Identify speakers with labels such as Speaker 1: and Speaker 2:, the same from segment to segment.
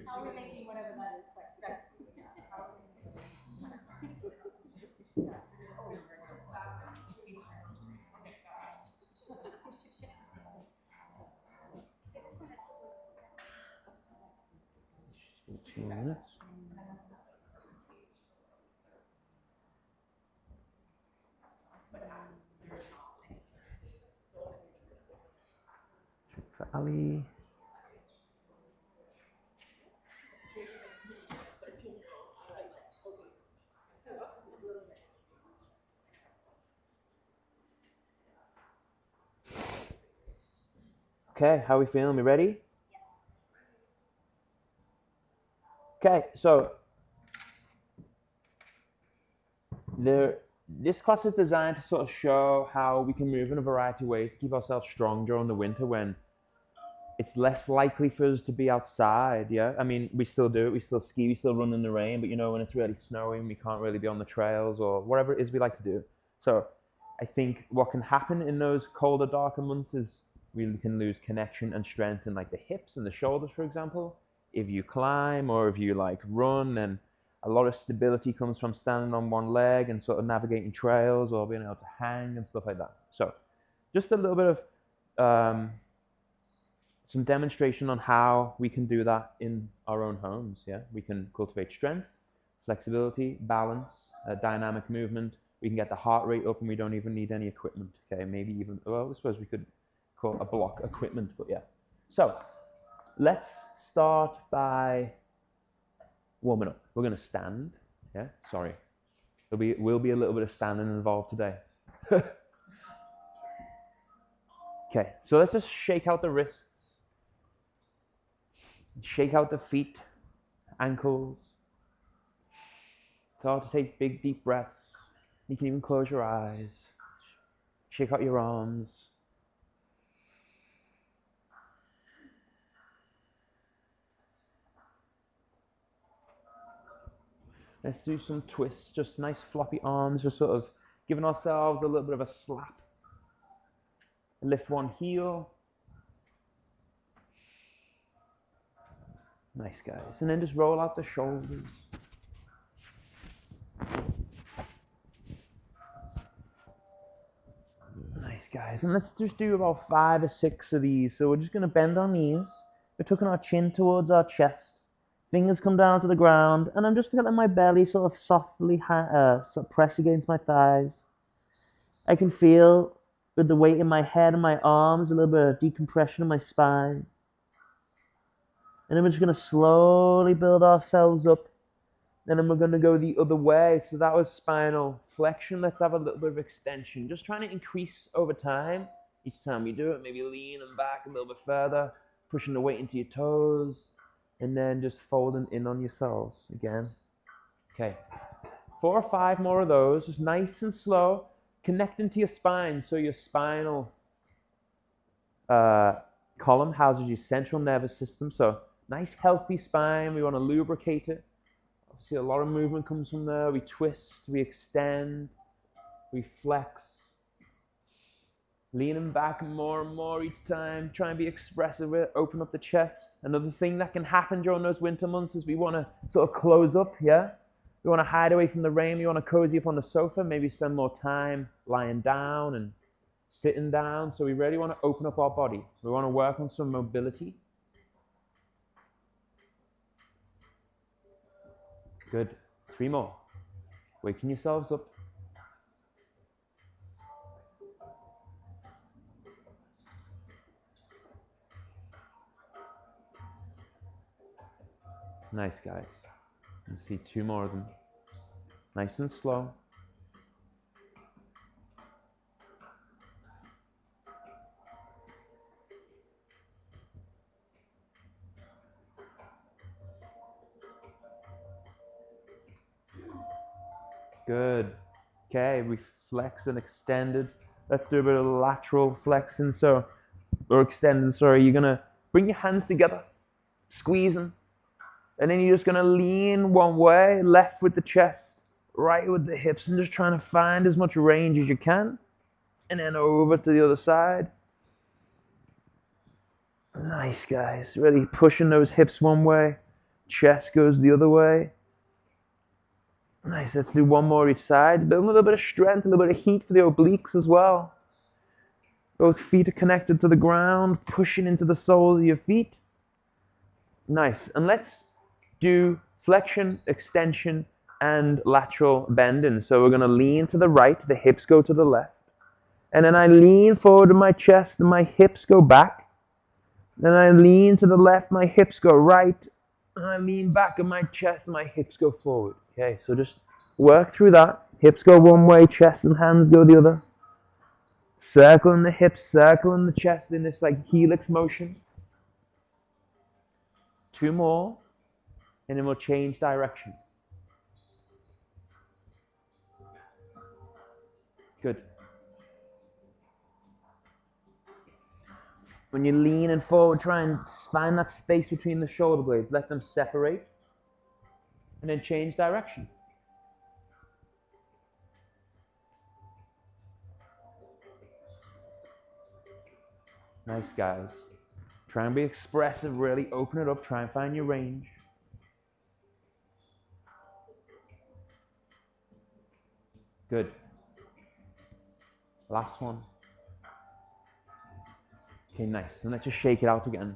Speaker 1: How are we making whatever that is sexy? Yeah. How are we making
Speaker 2: In 2 minutes. For Ali. Okay, how are we feeling? We ready? Okay, so this class is designed to sort of show how we can move in a variety of ways to keep ourselves strong during the winter when it's less likely for us to be outside. Yeah, I mean, we still do it. We still ski. We still run in the rain. But when it's really snowing, we can't really be on the trails or whatever it is we like to do. So I think what can happen in those colder, darker months is we can lose connection and strength in like the hips and the shoulders, for example. If you climb or if you like run, and a lot of stability comes from standing on one leg and sort of navigating trails or being able to hang and stuff like that. So just a little bit of some demonstration on how we can do that in our own homes. Yeah, we can cultivate strength, flexibility, balance, dynamic movement. We can get the heart rate up, and we don't even need any equipment. Okay, maybe even I suppose we could call a block equipment, but yeah. So let's start by warming up. We're gonna stand. Yeah, sorry. Will be a little bit of standing involved today. Okay, so let's just shake out the wrists, shake out the feet, ankles. Start to take big, deep breaths. You can even close your eyes. Shake out your arms. Let's do some twists, just nice floppy arms, just sort of giving ourselves a little bit of a slap. Lift one heel. Nice, guys. And then just roll out the shoulders. Nice, guys. And let's just do about 5 or 6 of these. So we're just going to bend our knees. We're tucking our chin towards our chest. Fingers come down to the ground. And I'm just going to let my belly sort of softly press against my thighs. I can feel, with the weight in my head and my arms, a little bit of decompression in my spine. And then we're just going to slowly build ourselves up. And then we're going to go the other way. So that was spinal flexion. Let's have a little bit of extension. Just trying to increase over time. Each time we do it, maybe leaning back a little bit further, pushing the weight into your toes, and then just folding in on yourselves again. Okay, 4 or 5 more of those, just nice and slow, connecting to your spine. So your spinal column houses your central nervous system. So nice, healthy spine. We want to lubricate it. See, a lot of movement comes from there. We twist, we extend, we flex. Leaning back more and more each time. Try and be expressive with it. Open up the chest. Another thing that can happen during those winter months is we want to sort of close up, yeah? We want to hide away from the rain. We want to cozy up on the sofa. Maybe spend more time lying down and sitting down. So we really want to open up our body. We want to work on some mobility. Good. 3 more. Waking yourselves up. Nice, guys. Let's see 2 more of them. Nice and slow. Good. Okay, we flexed and extended. Let's do a bit of lateral flexing. Or extending, sorry. You're going to bring your hands together, squeeze them. And then you're just going to lean one way, left with the chest, right with the hips, and just trying to find as much range as you can. And then over to the other side. Nice, guys. Really pushing those hips one way, chest goes the other way. Nice, let's do one more each side. Build a little bit of strength, a little bit of heat for the obliques as well. Both feet are connected to the ground, pushing into the soles of your feet. Nice, and let's do flexion, extension, and lateral bending. So we're going to lean to the right, the hips go to the left. And then I lean forward to my chest and my hips go back. Then I lean to the left, my hips go right. And I lean back and my chest and my hips go forward. Okay, so just work through that. Hips go one way, chest and hands go the other. Circling the hips, circling the chest in this like helix motion. 2 more, and then we'll change direction. Good. When you're leaning forward, try and find that space between the shoulder blades. Let them separate, and then change direction. Nice, guys. Try and be expressive, really open it up, try and find your range. Good. Last one. Okay, nice. And let's just shake it out again.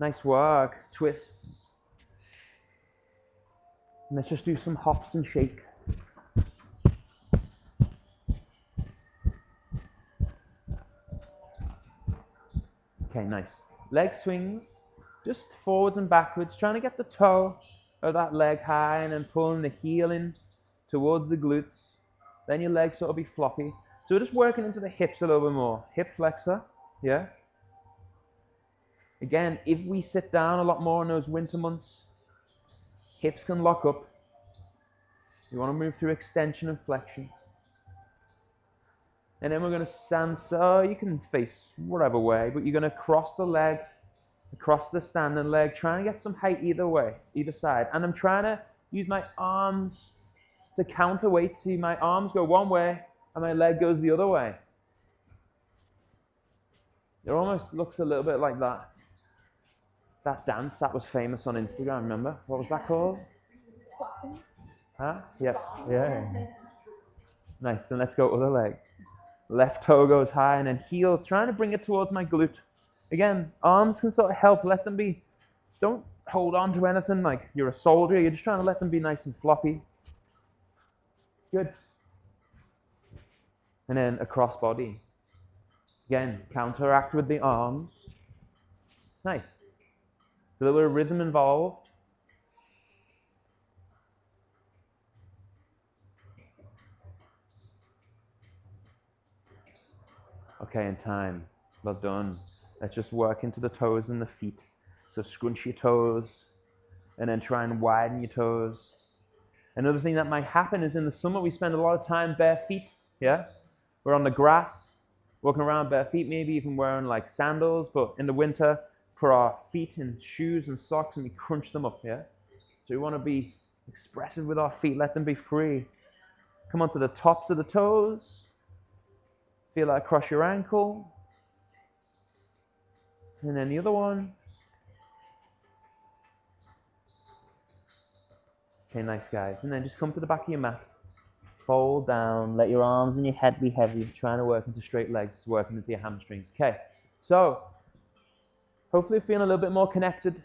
Speaker 2: Nice work. Twists. And let's just do some hops and shake. Okay, nice. Leg swings, just forwards and backwards, trying to get the toe of that leg high and then pulling the heel in towards the glutes. Then your legs sort of be floppy. So we're just working into the hips a little bit more. Hip flexor, yeah? Again, if we sit down a lot more in those winter months, hips can lock up. You want to move through extension and flexion. And then we're going to stand, so you can face whatever way, but you're going to cross the leg, across the standing leg, trying to get some height either way, either side. And I'm trying to use my arms to counterweight. See, my arms go one way, and my leg goes the other way. It almost looks a little bit like that dance that was famous on Instagram, remember? What was that called?
Speaker 1: Boxing.
Speaker 2: Huh? Yep. Yeah. Nice, and let's go other leg. Left toe goes high and then heel, trying to bring it towards my glute. Again, arms can sort of help, let them be, don't hold on to anything like you're a soldier, you're just trying to let them be nice and floppy. Good. And then across body. Again, counteract with the arms. Nice. A little bit of rhythm involved. Okay, and time. Well done. Let's just work into the toes and the feet. So scrunch your toes, and then try and widen your toes. Another thing that might happen is in the summer we spend a lot of time bare feet, yeah? We're on the grass, walking around bare feet, maybe even wearing like sandals, but in the winter, put our feet in shoes and socks and we crunch them up, yeah? So we want to be expressive with our feet, let them be free. Come onto the tops of the toes. Feel that across your ankle. And then the other one. Okay, nice, guys. And then just come to the back of your mat. Fold down. Let your arms and your head be heavy. Trying to work into straight legs, working into your hamstrings. Okay, so hopefully feeling a little bit more connected.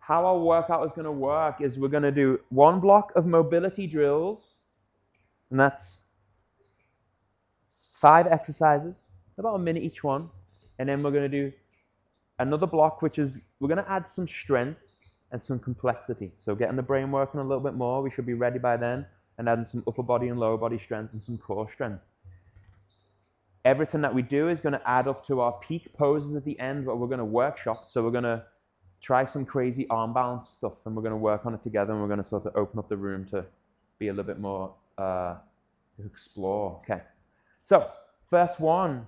Speaker 2: How our workout is going to work is we're going to do one block of mobility drills. And that's 5 exercises, about a minute each one. And then we're going to do another block, which is we're going to add some strength and some complexity. So getting the brain working a little bit more, we should be ready by then, and adding some upper body and lower body strength and some core strength. Everything that we do is going to add up to our peak poses at the end, but we're going to workshop. So we're going to try some crazy arm balance stuff, and we're going to work on it together, and we're going to sort of open up the room to be a little bit more to explore. Okay, so first one,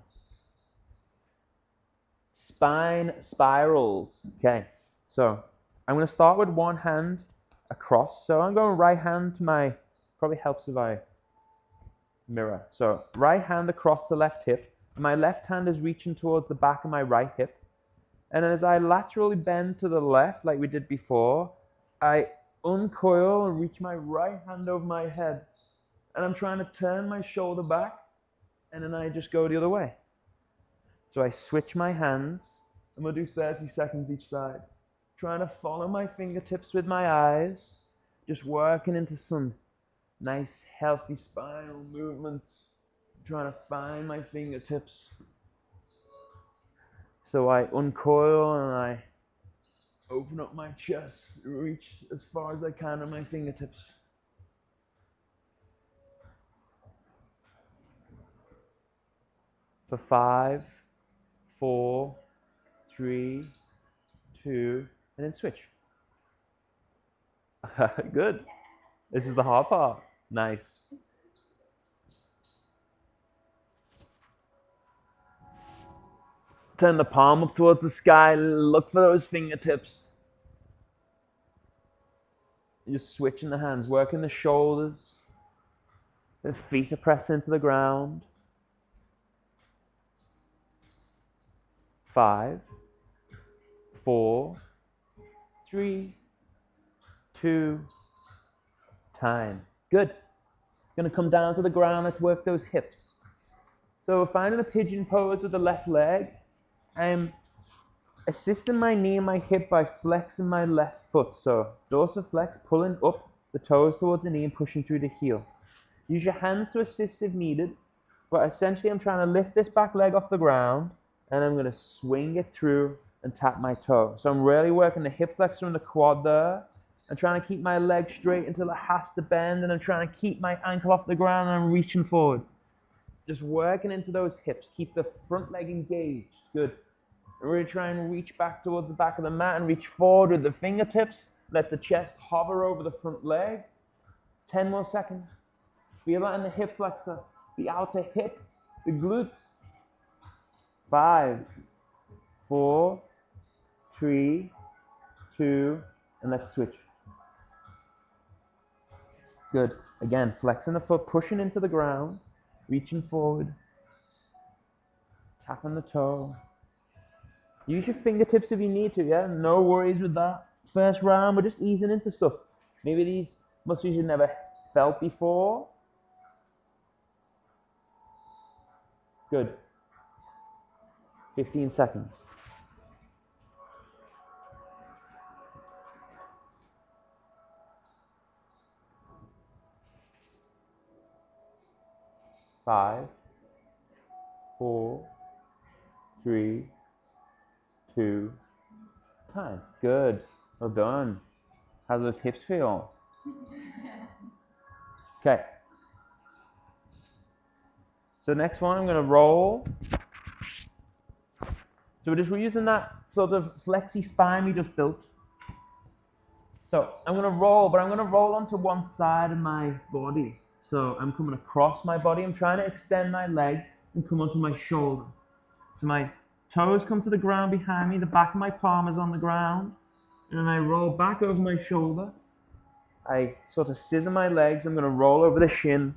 Speaker 2: spine spirals. Okay, so I'm going to start with one hand across. So I'm going right hand to my, probably helps if I mirror. So right hand across the left hip. My left hand is reaching towards the back of my right hip. And as I laterally bend to the left, like we did before, I uncoil and reach my right hand over my head. And I'm trying to turn my shoulder back, and then I just go the other way. So I switch my hands, and we'll do 30 seconds each side. Trying to follow my fingertips with my eyes, just working into some nice, healthy spinal movements. Trying to find my fingertips. So I uncoil and I open up my chest, reach as far as I can on my fingertips. For 5, 4, 3, 2, and then switch. Good. This is the hard part. Nice. Turn the palm up towards the sky. Look for those fingertips. Just switching the hands, working the shoulders. The feet are pressed into the ground. 5, 4, 3, 2, time. Good. Going to come down to the ground. Let's work those hips. So we're finding a pigeon pose with the left leg. I'm assisting my knee and my hip by flexing my left foot. So dorsiflex, pulling up the toes towards the knee and pushing through the heel. Use your hands to assist if needed, but essentially I'm trying to lift this back leg off the ground and I'm going to swing it through and tap my toe. So I'm really working the hip flexor and the quad there. I'm trying to keep my leg straight until it has to bend, and I'm trying to keep my ankle off the ground and I'm reaching forward. Just working into those hips. Keep the front leg engaged. Good. And really try and reach back towards the back of the mat and reach forward with the fingertips. Let the chest hover over the front leg. 10 more seconds. Feel that in the hip flexor, the outer hip, the glutes. 5, 4, 3, 2, and let's switch. Good. Again, flexing the foot, pushing into the ground, reaching forward, tapping the toe. Use your fingertips if you need to, yeah? No worries with that. First round, we're just easing into stuff. Maybe these muscles you've never felt before. Good. 15 seconds. Five, 4, 3, 2, time. Good. Well done. How do those hips feel? Okay. So next one, I'm going to roll. So we're using that sort of flexy spine we just built. So I'm going to roll, but I'm going to roll onto one side of my body. So I'm coming across my body. I'm trying to extend my legs and come onto my shoulder. So my toes come to the ground behind me. The back of my palm is on the ground. And then I roll back over my shoulder. I sort of scissor my legs. I'm going to roll over the shin.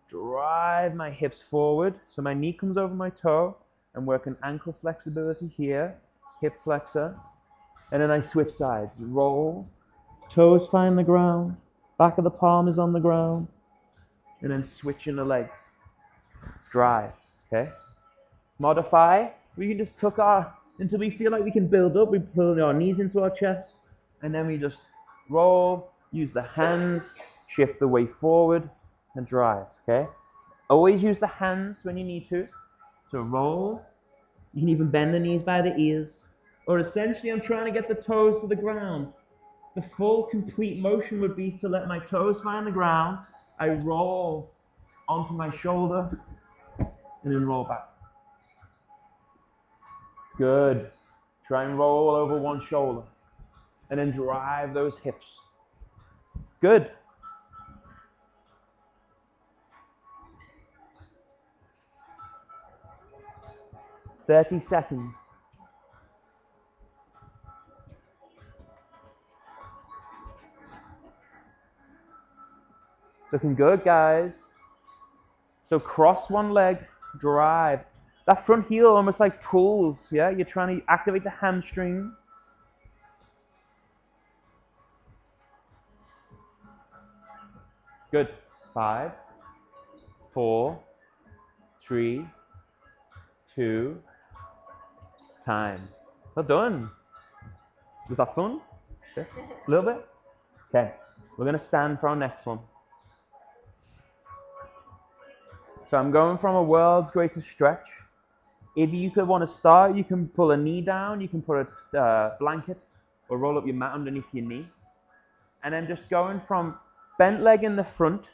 Speaker 2: Drive my hips forward. So my knee comes over my toe. I'm working ankle flexibility here. Hip flexor. And then I switch sides. Roll. Toes find the ground. Back of the palm is on the ground. And then switching the legs. Drive. Okay? Modify. We can just tuck our, until we feel like we can build up, we pull our knees into our chest, and then we just roll, use the hands, shift the weight forward, and drive, okay? Always use the hands when you need to. So roll. You can even bend the knees by the ears. Or essentially, I'm trying to get the toes to the ground. The full, complete motion would be to let my toes find the ground. I roll onto my shoulder, and then roll back. Good. Try and roll over one shoulder. And then drive those hips. Good. "30 seconds. Looking good, guys. So cross one leg, drive. that front heel almost like pulls, yeah? You're trying to activate the hamstring. Good. 5, 4, 3, 2, time. Well done. Was that fun? Yeah. A little bit? Okay. We're going to stand for our next one. So I'm going from a world's greatest stretch. If you could want to start, you can pull a knee down, you can put a blanket or roll up your mat underneath your knee. And then just going from bent leg in the front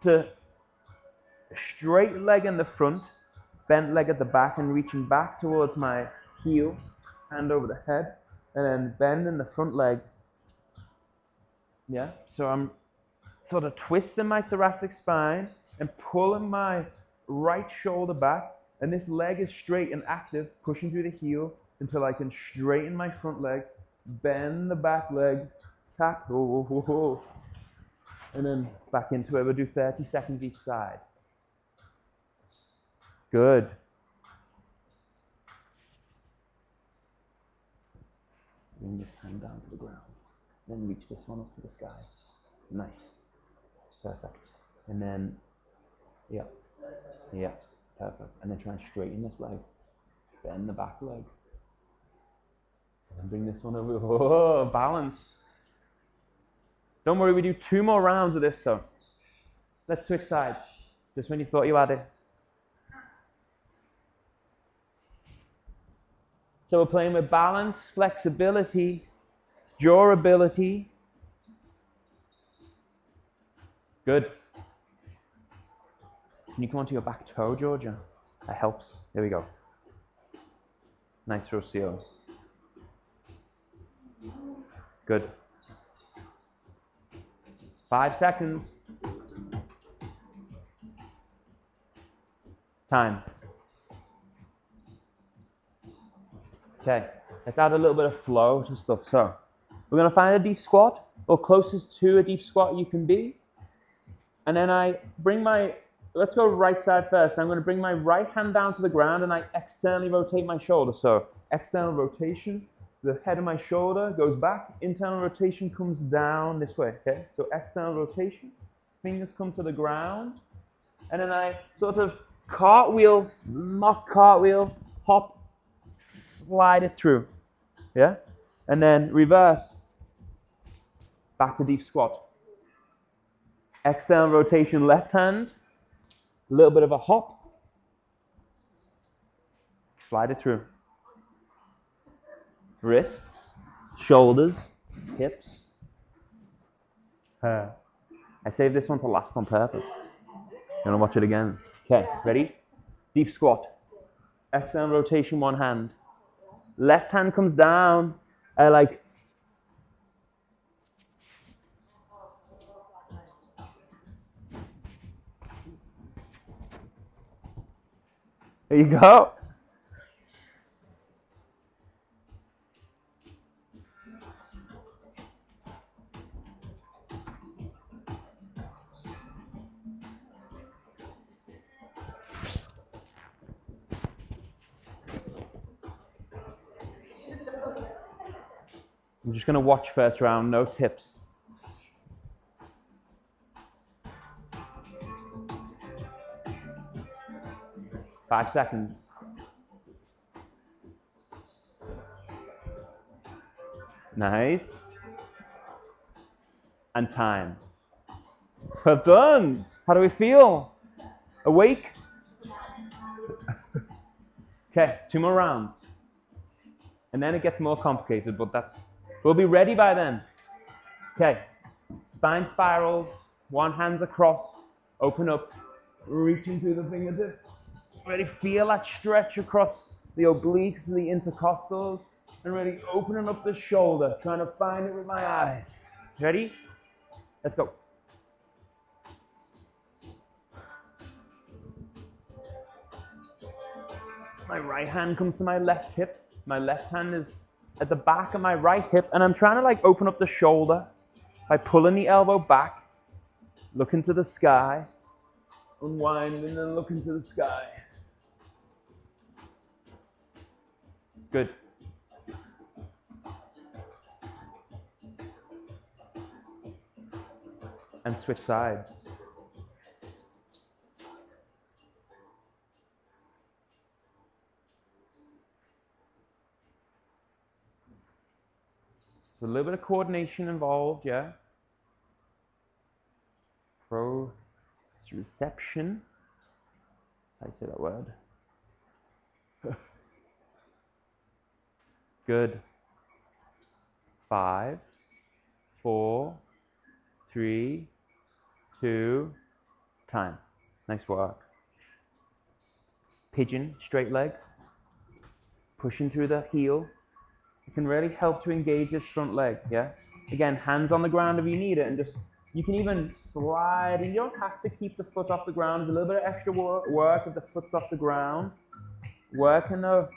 Speaker 2: to straight leg in the front, bent leg at the back and reaching back towards my heel, hand over the head, and then bend in the front leg. Yeah, so I'm sort of twisting my thoracic spine and pulling my right shoulder back, and this leg is straight and active, pushing through the heel until I can straighten my front leg, bend the back leg, tap, and then back into it. We'll do 30 seconds each side. Good. Bring this hand down to the ground. Then reach this one up to the sky. Nice. Perfect. And then, yeah, perfect. And then try and straighten this leg. Bend the back leg. And bring this one over. Oh, balance. Don't worry, we do 2 more rounds of this, so let's switch sides. Just when you thought you had it. So we're playing with balance, flexibility, durability. Good. Can you come onto your back toe, Georgia? That helps. There we go. Nice Rocio. Good. 5 seconds. Time. Okay, let's add a little bit of flow to stuff. So, we're going to find a deep squat, or closest to a deep squat you can be. And then I bring let's go right side first. I'm going to bring my right hand down to the ground and I externally rotate my shoulder. So, external rotation, the head of my shoulder goes back, internal rotation comes down this way, okay? So, external rotation, fingers come to the ground, and then I sort of cartwheel, mock cartwheel, hop, slide it through, yeah? And then reverse, back to deep squat. External rotation, left hand, a little bit of a hop, slide it through. Wrists, shoulders, hips. I saved this one to last on purpose. You want to watch it again? Okay, ready? Deep squat. External rotation, one hand. Left hand comes down. There you go. I'm just going to watch first round, no tips. Five seconds. Nice. And time. Well done. How do we feel? Awake? Okay, 2 more rounds. And then it gets more complicated, but we'll be ready by then. Okay, spine spirals, one hand's across, open up, reaching through the fingertips. Ready, feel that stretch across the obliques, the intercostals, and really opening up the shoulder, trying to find it with my eyes. Ready? Let's go. My right hand comes to my left hip. My left hand is at the back of my right hip, and I'm trying to open up the shoulder by pulling the elbow back, looking to the sky, unwinding and then looking to the sky. Good. And switch sides. So a little bit of coordination involved, yeah. Proprioception. That's how you say that word. Good. 5, 4, 3, 2, time. Nice work. Pigeon, straight leg. Pushing through the heel. It can really help to engage this front leg, yeah? Again, hands on the ground if you need it, and just, you can even slide, and you don't have to keep the foot off the ground. There's a little bit of extra work if the foot's off the ground. Working the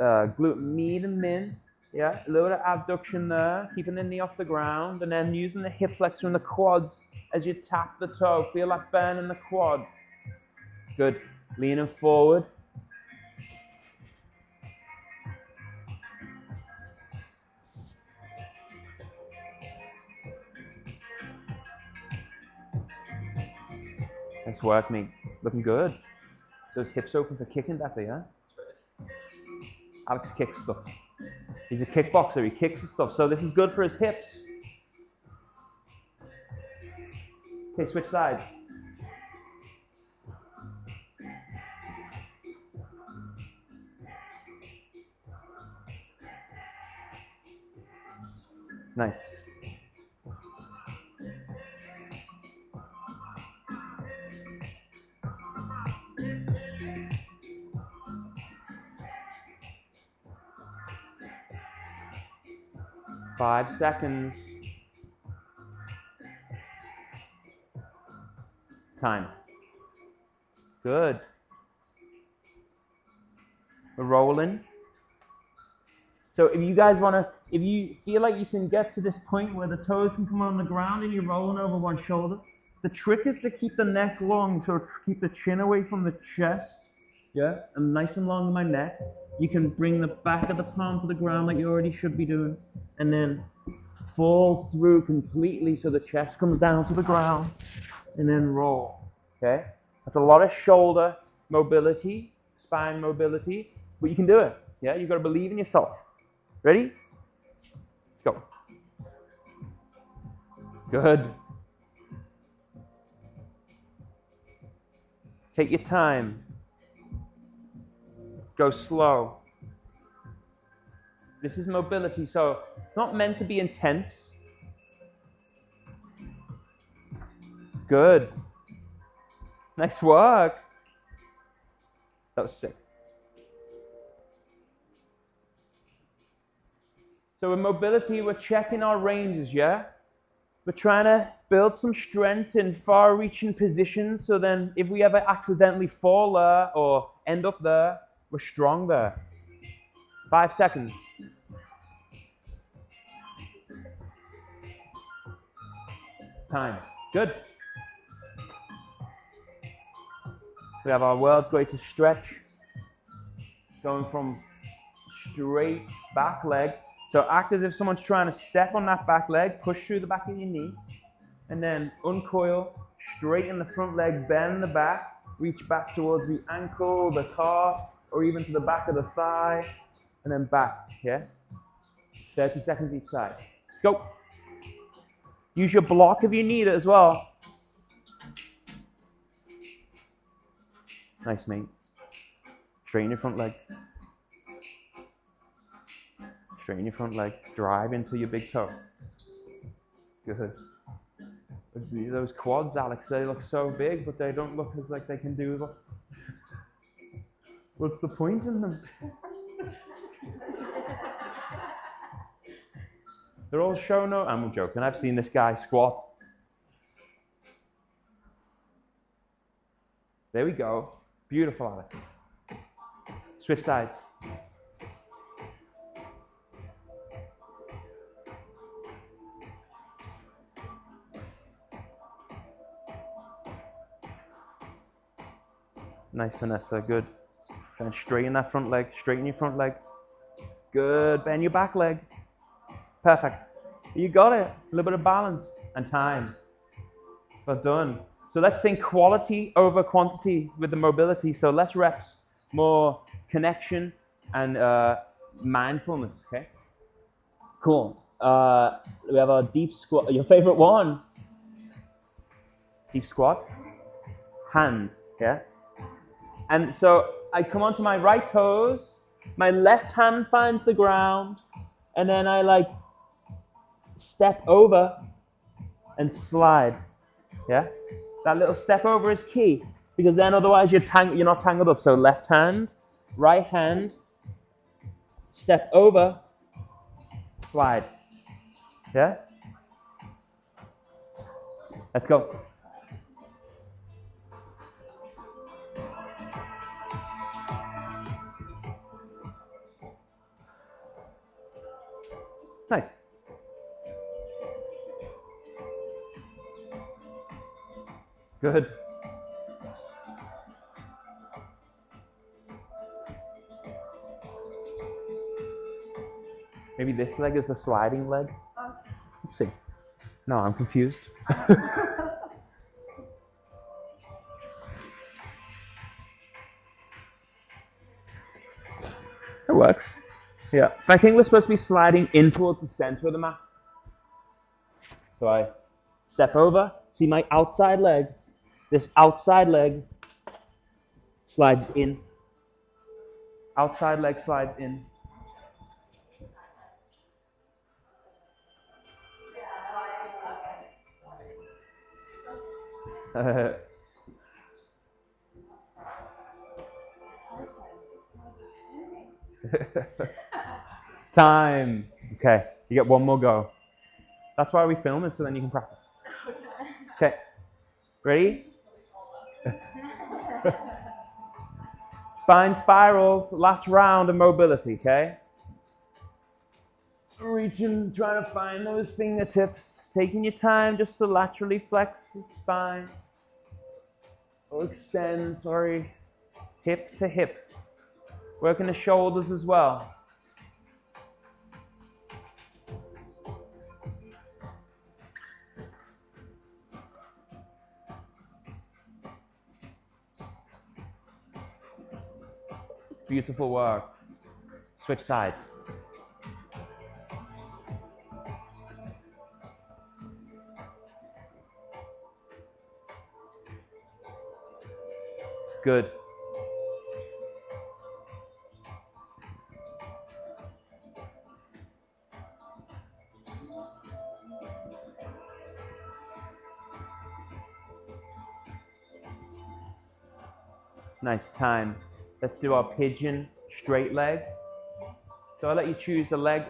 Speaker 2: glute med and min, yeah? A little bit of abduction there, keeping the knee off the ground, and then using the hip flexor and the quads as you tap the toe. Feel like burning the quad. Good. Leaning forward. Nice work, mate. Looking good. Those hips open for kicking better, yeah? Alex kicks stuff. He's a kickboxer, he kicks and stuff. So this is good for his hips. Okay, switch sides. Nice. Five seconds. Time. Good. We're rolling. So if you guys want to, if you feel like you can get to this point where the toes can come on the ground and you're rolling over one shoulder, the trick is to keep the neck long, so keep the chin away from the chest, yeah, and nice and long in my neck. You can bring the back of the palm to the ground like you already should be doing, and then fall through completely so the chest comes down to the ground, and then roll, okay? That's a lot of shoulder mobility, spine mobility, but you can do it, yeah? You've got to believe in yourself. Ready? Let's go. Good. Take your time. Go slow. This is mobility, so it's not meant to be intense. Good. Nice work. That was sick. So in mobility, we're checking our ranges, yeah? We're trying to build some strength in far-reaching positions, so then if we ever accidentally fall there or end up there, we're strong there. 5 seconds. Time. Good. We have our world's greatest stretch. Going from straight back leg. So act as if someone's trying to step on that back leg, push through the back of your knee, and then uncoil, straighten the front leg, bend the back, reach back towards the ankle, the calf, or even to the back of the thigh, and then back, yeah? 30 seconds each side. Let's go. Use your block if you need it as well. Nice, mate. Straighten your front leg. Straighten your front leg. Drive into your big toe. Good. Those quads, Alex, they look so big, but they don't look as like they can do them. What's the point in them? They're all show no. I'm joking. I've seen this guy squat. There we go. Beautiful, Alex. Switch sides. Nice, Vanessa. Good. Try and straighten that front leg. Straighten your front leg. Good. Bend your back leg. Perfect. You got it. A little bit of balance and time. Well done. So let's think quality over quantity with the mobility. So less reps, more connection and mindfulness. Okay. Cool. We have our deep squat. Your favorite one? Deep squat. Hand. Yeah. And so I come onto my right toes. My left hand finds the ground, and then I like step over and slide. Yeah. That little step over is key because then otherwise you're not tangled up. So left hand, right hand, step over, slide. Yeah? Let's go. Nice. Good. Maybe this leg is the sliding leg. Let's see. No, I'm confused. It works. Yeah. I think we're supposed to be sliding in towards the center of the mat. So I step over, see my outside leg. This outside leg slides in. Outside leg slides in. Time. Okay, you get one more go. That's why we film it, so then you can practice. Okay, ready? Spine spirals, last round of mobility, okay? Reaching, trying to find those fingertips, taking your time just to laterally flex the spine. Or extend, hip to hip. Working the shoulders as well. Beautiful work. Switch sides. Good. Nice time. Let's do our pigeon straight leg. So I'll let you choose a leg.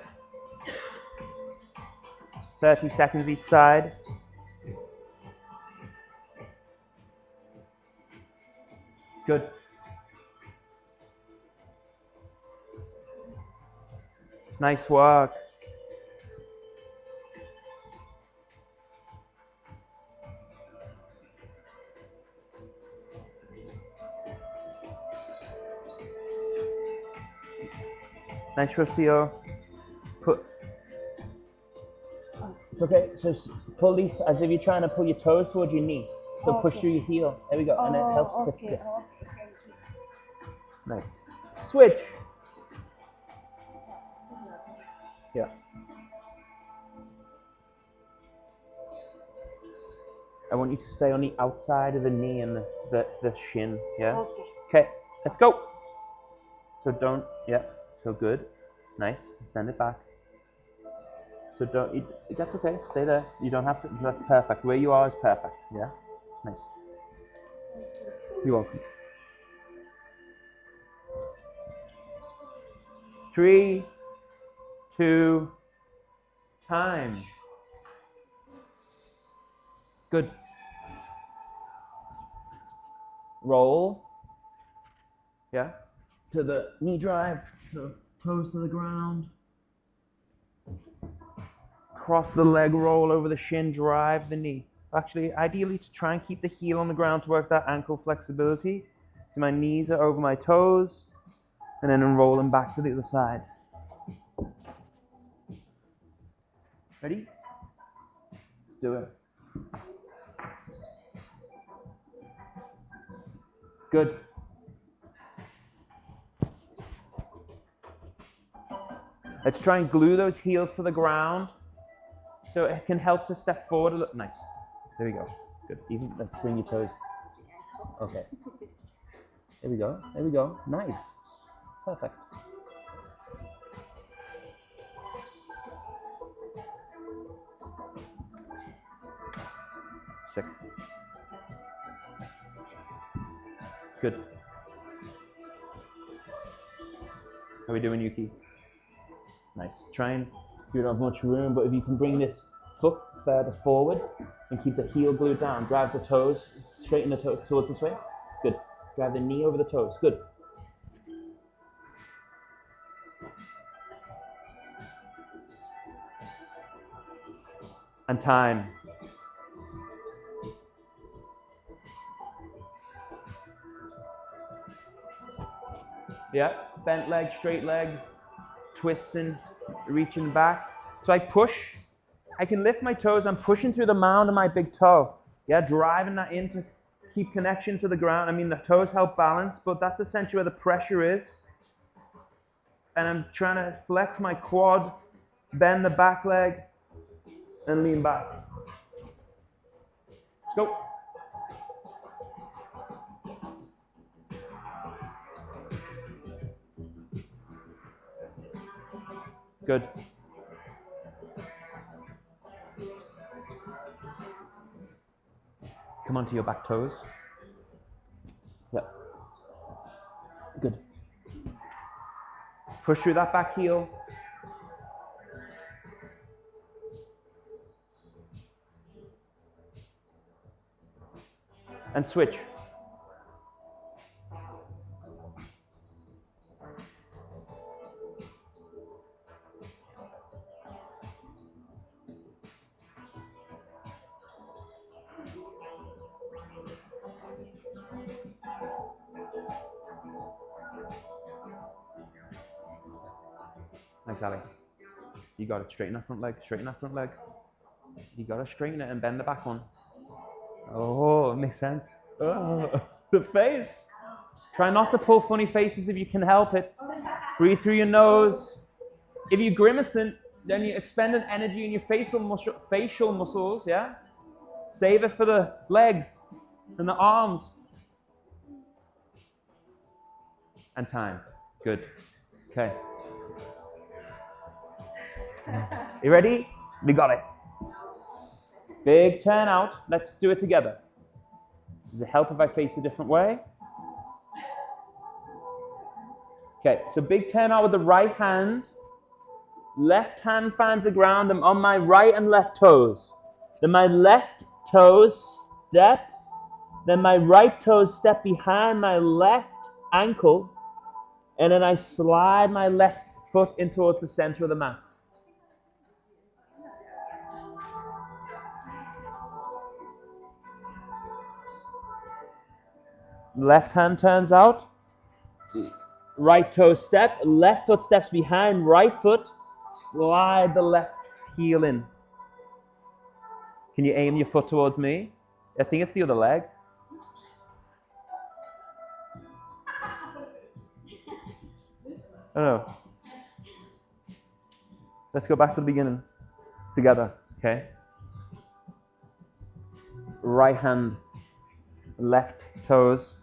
Speaker 2: 30 seconds each side. Good. Nice work. Nice, Rocio. It's okay. So pull these as if you're trying to pull your toes towards your knee. So push through your heel. There we go. And it helps.
Speaker 1: Okay.
Speaker 2: Nice. Switch. Yeah. I want you to stay on the outside of the knee and the shin. Yeah. Okay. Let's go. So don't. Yeah. So good. Nice. Send it back. So don't. That's okay. Stay there. You don't have to. That's perfect. Where you are is perfect. Yeah. Nice. You're welcome. 3, 2, time. Good. Roll. Yeah. To the knee drive. So toes to the ground. Cross the leg roll over the shin, drive the knee. Actually, ideally to try and keep the heel on the ground to work that ankle flexibility. So my knees are over my toes, and then I'm rolling back to the other side. Ready? Let's do it. Good. Let's try and glue those heels to the ground so it can help to step forward a little. Nice. There we go. Good. Even let's bring your toes. Okay. There we go. There we go. Nice. Perfect. Sick. Good. How are we doing, Yuki? Nice. Try and, you don't have much room, but if you can bring this foot further forward and keep the heel glued down, drive the toes, straighten the toes towards this way. Good. Drive the knee over the toes. Good. And time. Yeah, bent leg, straight leg, twisting, reaching back. So I push, I can lift my toes, I'm pushing through the mound of my big toe. Yeah, driving that in to keep connection to the ground. I mean, the toes help balance, but that's essentially where the pressure is. And I'm trying to flex my quad, bend the back leg, and lean back. Let's go. Good. Come onto your back toes. Yeah. Good. Push through that back heel. And switch. Nice, Ali. You got it. Straighten that front leg. Straighten that front leg. You got to straighten it and bend the back one. Oh, it makes sense. Oh, the face. Try not to pull funny faces if you can help it. Breathe through your nose. If you're grimacing, then you're expending energy in your facial muscles, yeah? Save it for the legs and the arms. And time. Good. Okay. You ready? We got it. Big turn out. Let's do it together. Does it help if I face a different way? Okay, so big turn out with the right hand. Left hand finds the ground. I'm on my right and left toes. Then my left toes step. Then my right toes step behind my left ankle. And then I slide my left foot in towards the center of the mat. Left hand turns out. Right toe step. Left foot steps behind right foot. Slide the left heel in. Can you aim your foot towards me? I think it's the other leg. Oh no. Let's go back to the beginning. Together, okay? Right hand, left toes,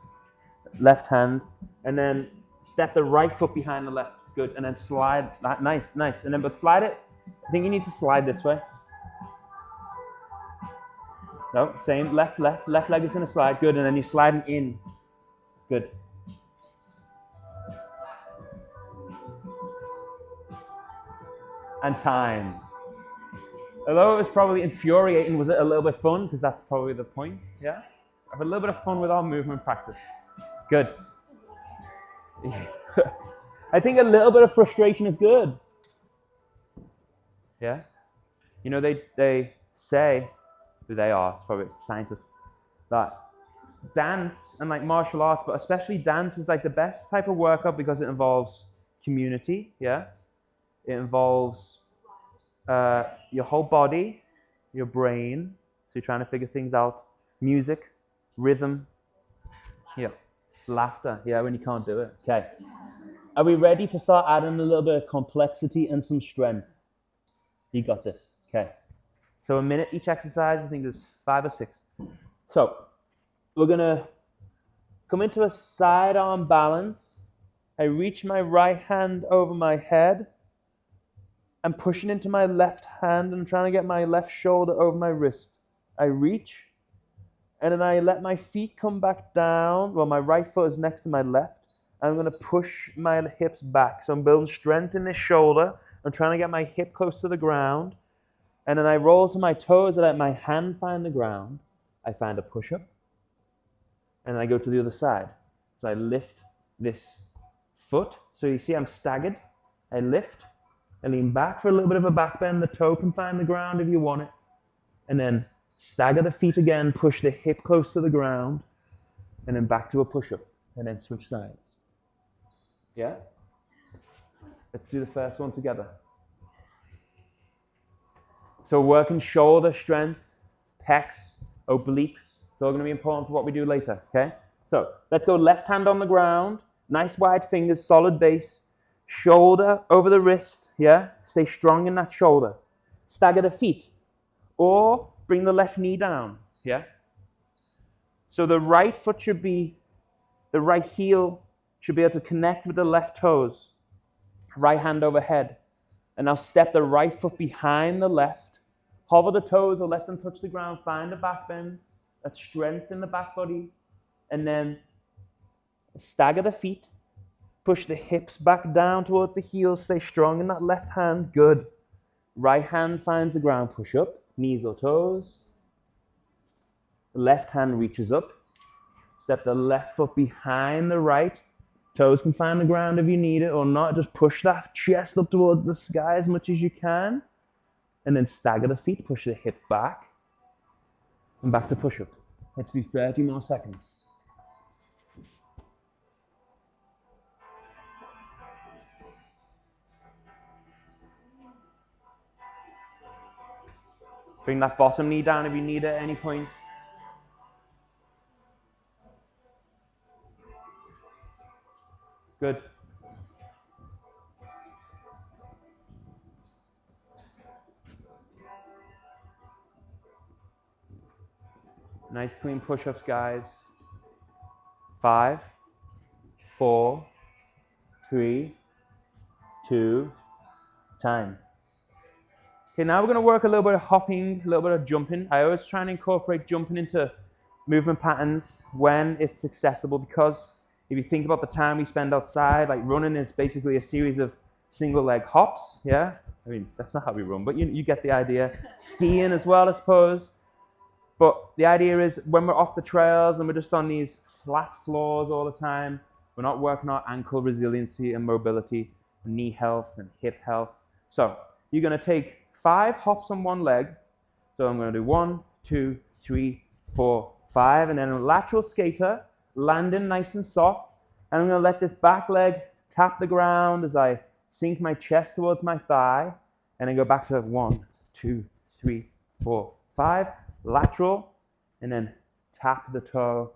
Speaker 2: left hand, and then step the right foot behind the left. Good, and then slide. Nice, nice. And then, but slide it. I think you need to slide this way. No, same. Left leg is going to slide. Good, and then you're sliding in. Good. And time. Although it was probably infuriating, was it a little bit fun? Because that's probably the point, yeah? Have a little bit of fun with our movement practice. Good. I think a little bit of frustration is good. Yeah? You know, they say, who they are, it's probably scientists, that dance and like martial arts, but especially dance is like the best type of workout because it involves community, yeah? It involves your whole body, your brain. So you're trying to figure things out. Music, rhythm, yeah, laughter. Yeah, when you can't do it. Okay. Are we ready to start adding a little bit of complexity and some strength? You got this. Okay. So a minute each exercise. I think there's 5 or 6. So we're gonna come into a side arm balance. I reach my right hand over my head. I'm pushing into my left hand and trying to get my left shoulder over my wrist. I reach, and then I let my feet come back down. Well, my right foot is next to my left. I'm going to push my hips back. So I'm building strength in this shoulder. I'm trying to get my hip close to the ground. And then I roll to my toes. I let my hand find the ground. I find a push-up. And then I go to the other side. So I lift this foot. So you see I'm staggered. I lift. I lean back for a little bit of a back bend. The toe can find the ground if you want it. And then stagger the feet again. Push the hip close to the ground. And then back to a push-up. And then switch sides. Yeah? Let's do the first one together. So working shoulder strength, pecs, obliques. It's all going to be important for what we do later, okay? So let's go left hand on the ground. Nice wide fingers, solid base. Shoulder over the wrist, yeah? Stay strong in that shoulder. Stagger the feet. Or bring the left knee down, yeah? So the right foot should be, the right heel should be able to connect with the left toes. Right hand overhead. And now step the right foot behind the left. Hover the toes or let them touch the ground. Find a back bend. That's strength in the back body. And then stagger the feet. Push the hips back down towards the heels. Stay strong in that left hand. Good. Right hand finds the ground. Push up. Knees or toes. Left hand reaches up. Step the left foot behind the right. Toes can find the ground if you need it or not. Just push that chest up towards the sky as much as you can. And then stagger the feet. Push the hip back. And back to push-up. Let's do 30 more seconds. Bring that bottom knee down if you need it at any point. Good. Nice clean push-ups, guys. 5, 4, 3, 2, time. Okay, now we're going to work a little bit of hopping, a little bit of jumping. I always try and incorporate jumping into movement patterns when it's accessible, because if you think about the time we spend outside, like running is basically a series of single leg hops, yeah? I mean, that's not how we run, but you get the idea. Skiing as well, I suppose. But the idea is when we're off the trails and we're just on these flat floors all the time, we're not working our ankle resiliency and mobility, knee health and hip health. So you're going to take 5 hops on one leg. So I'm going to do 1, 2, 3, 4, 5, and then a lateral skater, landing nice and soft. And I'm going to let this back leg tap the ground as I sink my chest towards my thigh, and then go back to 1, 2, 3, 4, 5, lateral, and then tap the toe,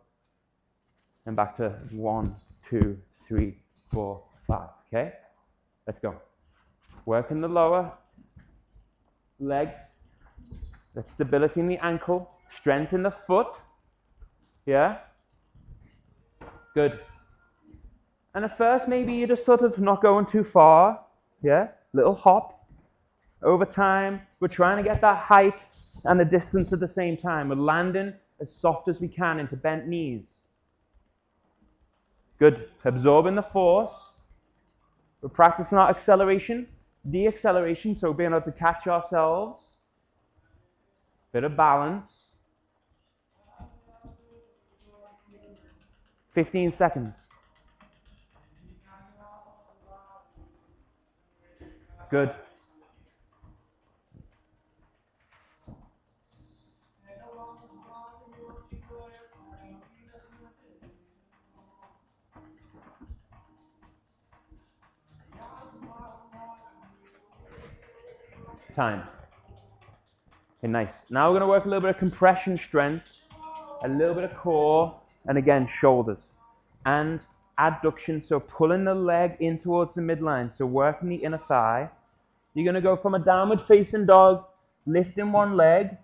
Speaker 2: and back to 1, 2, 3, 4, 5. Okay? Let's go. Working the lower legs. That stability in the ankle, strength in the foot. Yeah? Good. And at first, maybe you're just sort of not going too far. Yeah? Little hop. Over time, we're trying to get that height and the distance at the same time. We're landing as soft as we can into bent knees. Good. Absorbing the force. We're practicing our acceleration, de-acceleration, so being able to catch ourselves. Bit of balance. 15 seconds. Good. Time. Okay, nice. Now we're going to work a little bit of compression strength, a little bit of core, and again, shoulders. And adduction, so pulling the leg in towards the midline, so working the inner thigh. You're going to go from a downward facing dog, lifting one leg,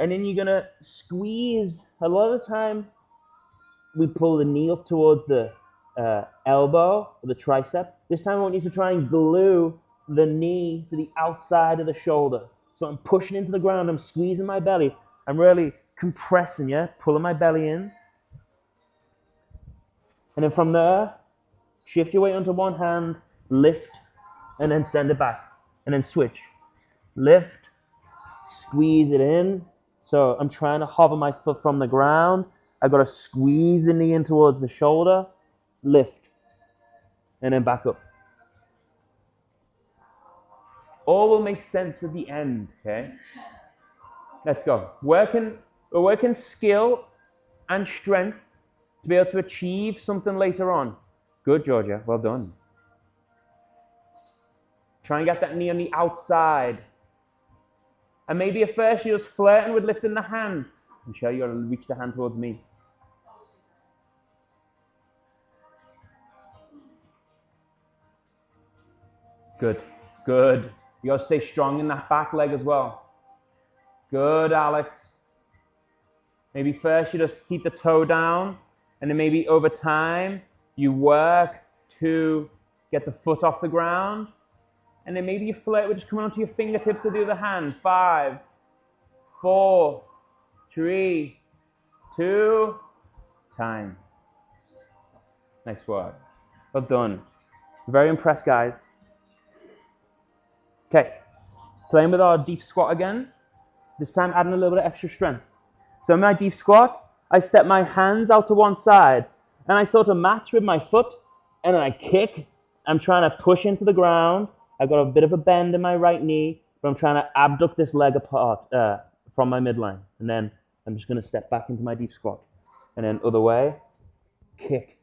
Speaker 2: and then you're going to squeeze. A lot of the time, we pull the knee up towards the elbow or the tricep. This time I want you to try and glue the knee to the outside of the shoulder. So I'm pushing into the ground, I'm squeezing my belly. I'm really compressing, yeah? Pulling my belly in. And then from there, shift your weight onto one hand, lift, and then send it back. And then switch. Lift, squeeze it in. So I'm trying to hover my foot from the ground. I've got to squeeze the knee in towards the shoulder, lift, and then back up. All will make sense at the end, okay? Let's go. We're working skill and strength to be able to achieve something later on. Good, Georgia. Well done. Try and get that knee on the outside. And maybe at first you're just flirting with lifting the hand. Michelle, you got to reach the hand towards me. Good, good. You got to stay strong in that back leg as well. Good, Alex. Maybe first you just keep the toe down, and then maybe over time you work to get the foot off the ground, and then maybe you flirt with just coming onto your fingertips with the other hand. 5, 4, 3, 2, time. Nice work. Well done. Very impressed, guys. Okay, playing with our deep squat again. This time adding a little bit of extra strength. So in my deep squat, I step my hands out to one side, and I sort of match with my foot, and then I kick. I'm trying to push into the ground. I've got a bit of a bend in my right knee, but I'm trying to abduct this leg apart from my midline. And then I'm just going to step back into my deep squat. And then other way, kick.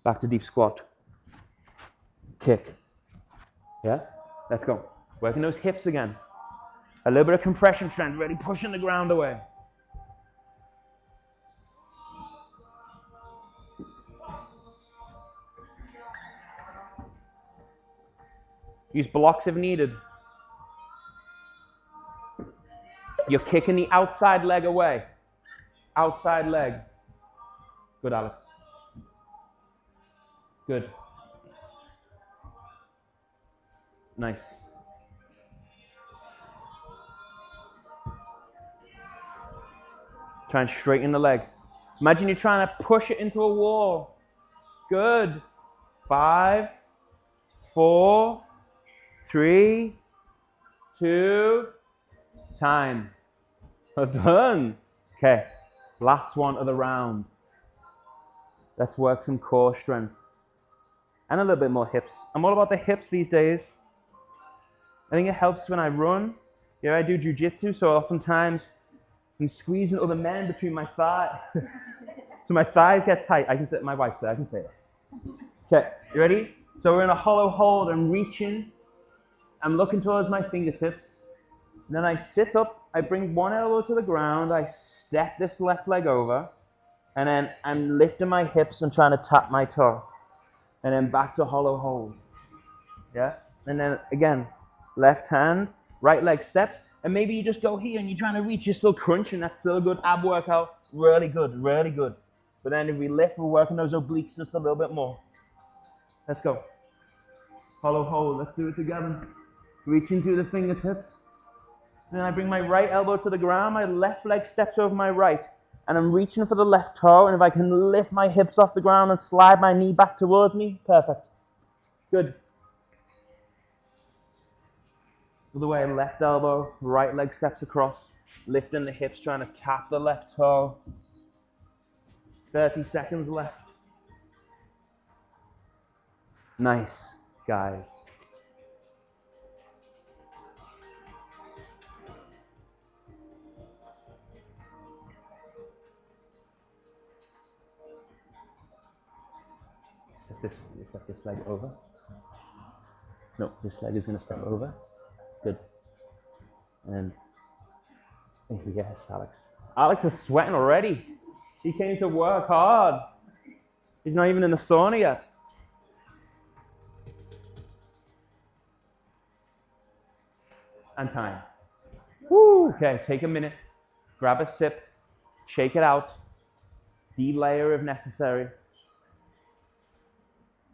Speaker 2: Back to deep squat. Kick. Yeah? Let's go. Working those hips again. A little bit of compression strength, really pushing the ground away. Use blocks if needed. You're kicking the outside leg away. Outside leg. Good, Alex. Good. Nice. Try and straighten the leg. Imagine you're trying to push it into a wall. Good. 5, 4, 3, 2, time. Well done. Okay, last one of the round. Let's work some core strength. And a little bit more hips. I'm all about the hips these days. I think it helps when I run. Yeah, I do jiu-jitsu, so oftentimes I'm squeezing other men between my thighs. So my thighs get tight. I can say, my wife said, I can say it. Okay, you ready? So we're in a hollow hold. I'm reaching. I'm looking towards my fingertips. And then I sit up. I bring one elbow to the ground. I step this left leg over. And then I'm lifting my hips and trying to tap my toe. And then back to hollow hold. Yeah? And then again, left hand, right leg steps. And maybe you just go here and you're trying to reach. You're still crunching. That's still a good ab workout. Really good, really good. But then if we lift, we're working those obliques just a little bit more. Let's go. Hollow hold. Let's do it together. Reaching through the fingertips. Then I bring my right elbow to the ground. My left leg steps over my right. And I'm reaching for the left toe. And if I can lift my hips off the ground and slide my knee back towards me, perfect. Good. Other way, left elbow, right leg steps across. Lifting the hips, trying to tap the left toe. 30 seconds left. Nice, guys. Step this leg over. No, this leg is going to step over. Good. And yes, Alex. Alex is sweating already. He came to work hard. He's not even in the sauna yet. And time. Woo! Okay, take a minute. Grab a sip. Shake it out. De-layer if necessary.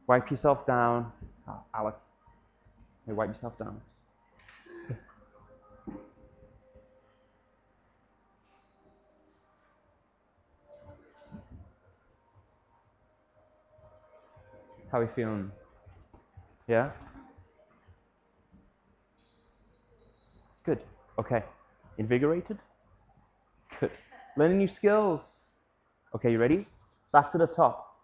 Speaker 2: Wipe yourself down. Oh, Alex. Hey, wipe yourself down. How are you feeling? Yeah? Good. Okay. Invigorated? Good. Learning new skills. Okay, you ready? Back to the top.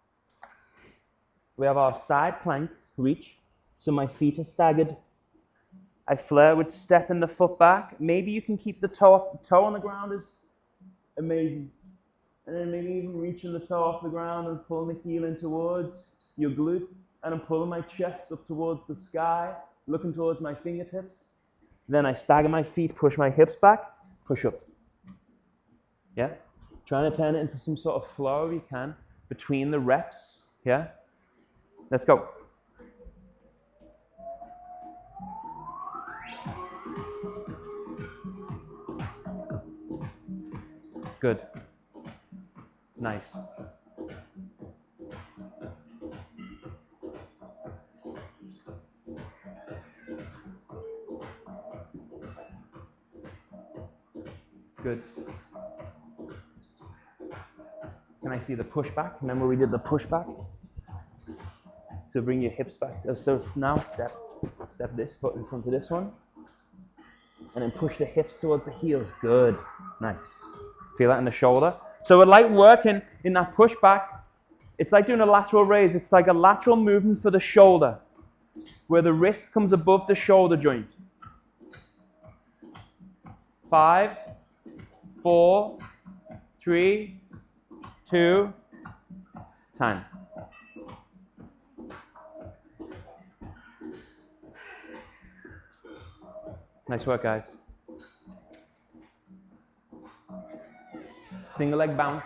Speaker 2: We have our side plank reach. So my feet are staggered. I flare with stepping the foot back. Maybe you can keep the toe off. The toe on the ground is amazing. And then maybe even reaching the toe off the ground and pulling the heel in towards your glutes. And I'm pulling my chest up towards the sky, looking towards my fingertips. Then I stagger my feet, push my hips back, push up. Yeah? Trying to turn it into some sort of flow if you can, between the reps. Yeah? Let's go. Good. Nice. Good. Can I see the push back? Remember we did the push back? So bring your hips back. So now step this foot in front of this one. And then push the hips towards the heels. Good. Nice. Feel that in the shoulder. So we're like working in that push back. It's like doing a lateral raise. It's like a lateral movement for the shoulder, where the wrist comes above the shoulder joint. 5, 4, 3, 2, time. Nice work, guys. Single leg bounce.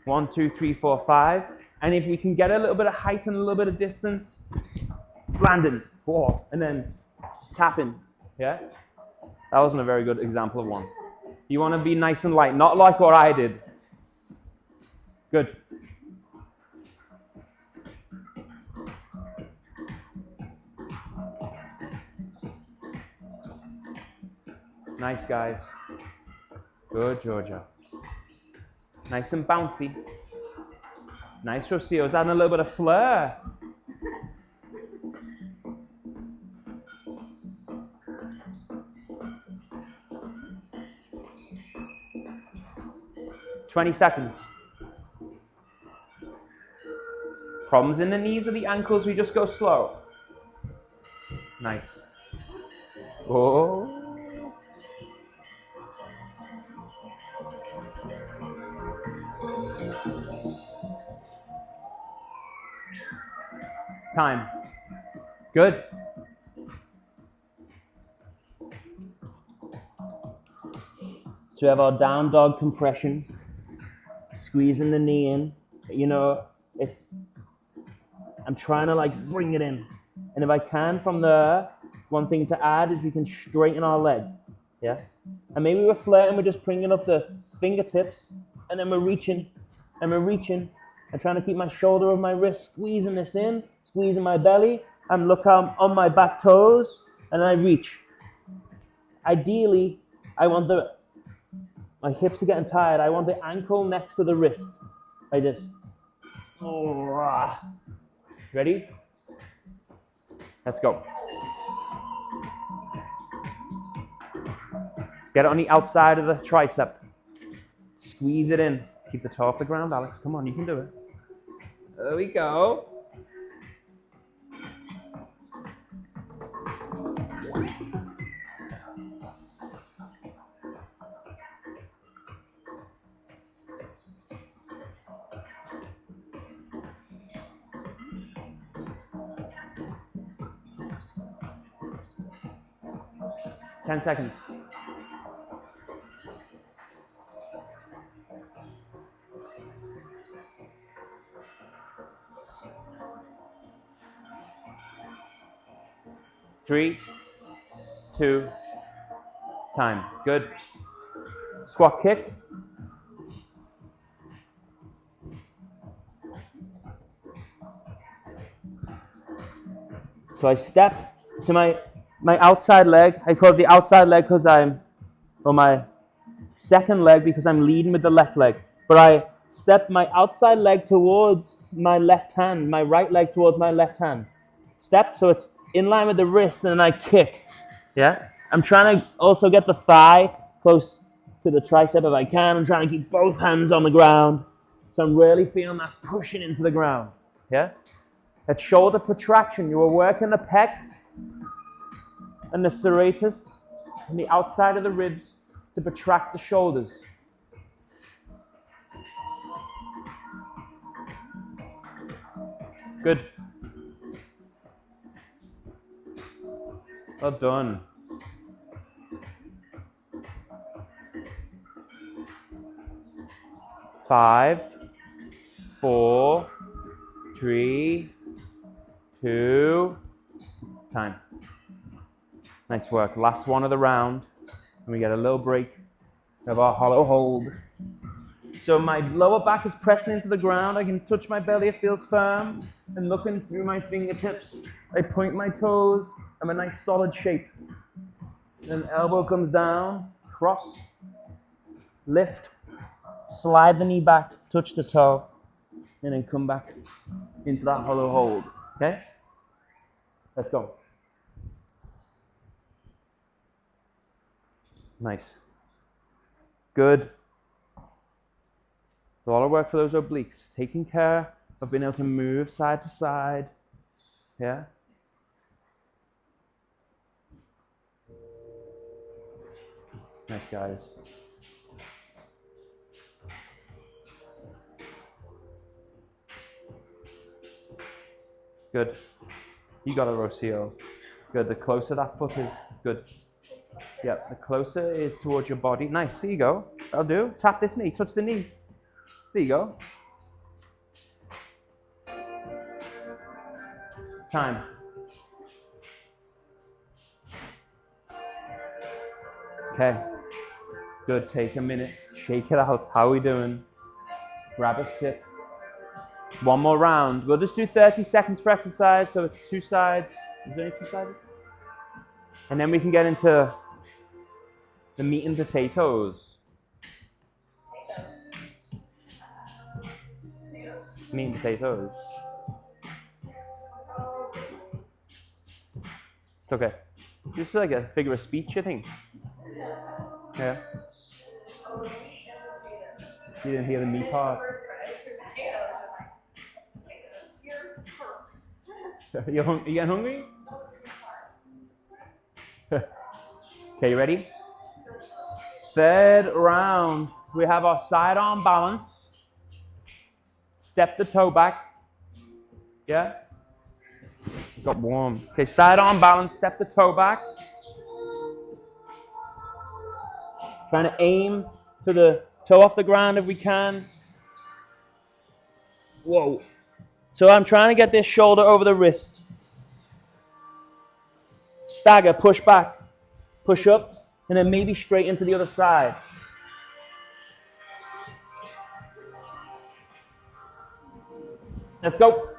Speaker 2: 1, 2, 3, 4, 5. And if we can get a little bit of height and a little bit of distance, landing, 4, and then tapping. Yeah? That wasn't a very good example of one. You want to be nice and light, not like what I did. Good. Nice, guys. Good, Georgia. Nice and bouncy. Nice, Rocio's adding a little bit of flair. "20 seconds. Problems in the knees or the ankles, we just go slow. Nice. Oh. Time. Good. So we have our down dog compression, squeezing the knee in. You know, I'm trying to like bring it in. And if I can from there, one thing to add is we can straighten our leg. Yeah? And maybe we're flirting, we're just bringing up the fingertips, and then we're reaching, and trying to keep my shoulder of my wrist, squeezing this in, squeezing my belly, and look, I'm on my back toes, and I reach. Ideally, I want my hips are getting tired, I want the ankle next to the wrist, like this. Ready? Let's go. Get it on the outside of the tricep. Squeeze it in. Keep the toe off the ground, Alex. Come on, you can do it. There we go. 10 seconds. Three, two, time. Good. Squat kick. So I step to my outside leg. I call it the outside leg because or my second leg because I'm leading with the left leg. But I step my outside leg towards my left hand, my right leg towards my left hand. Step, so it's in line with the wrist, and then I kick. Yeah? I'm trying to also get the thigh close to the tricep if I can. I'm trying to keep both hands on the ground. So I'm really feeling that pushing into the ground. Yeah? That shoulder protraction. You were working the pecs and the serratus and the outside of the ribs to protract the shoulders. Good. Well done. Five, 4, 3, 2, time. Nice work. Last one of the round. And we get a little break of our hollow hold. So my lower back is pressing into the ground. I can touch my belly, it feels firm. And looking through my fingertips, I point my toes. I'm a nice solid shape. Then elbow comes down, cross, lift, slide the knee back, touch the toe, and then come back into that hollow hold. Okay? Let's go. Nice. Good. A lot of work for those obliques. Taking care of being able to move side to side. Yeah? Nice, guys. Good. You got it, Rocio. Good. The closer that foot is, good. Yeah, the closer it is towards your body. Nice. There you go. That'll do. Tap this knee. Touch the knee. There you go. Time. Okay. Good. Take a minute. Shake it out. How are we doing? Grab a sip. One more round. We'll just do 30 seconds per exercise. So it's 2 sides. Is there any 2 sides? And then we can get into the meat and potatoes. Meat and potatoes. It's okay. Just like a figure of speech, I think. Yeah. You didn't hear the meat part. You getting hungry? Okay, you ready? Third round. We have our side arm balance. Step the toe back. Yeah? Got warm. Okay, side arm balance. Step the toe back. Trying to aim for the toe off the ground if we can. Whoa. So I'm trying to get this shoulder over the wrist. Stagger, push back, push up, and then maybe straight into the other side. Let's go.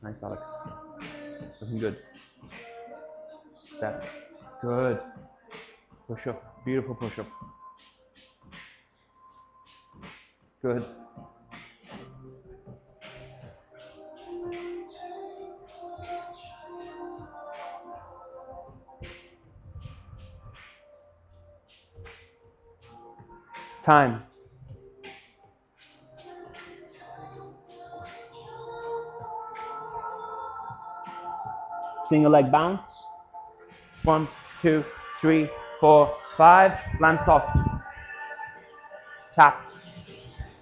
Speaker 2: Nice, Alex. Looking good. Step. Good. Push up. Beautiful push up. Good. Time. Single leg bounce. 1, 2, 3, 4, 5. Land soft. Tap.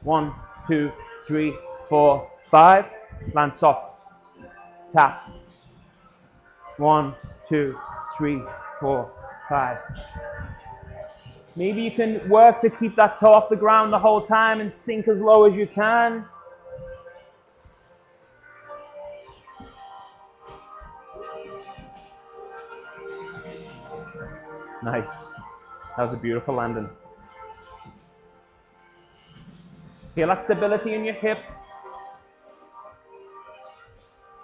Speaker 2: 1, 2, 3, 4, 5. Land soft. Tap. 1, 2, 3, 4, 5. Maybe you can work to keep that toe off the ground the whole time and sink as low as you can. Nice. That was a beautiful landing. Feel that stability in your hip.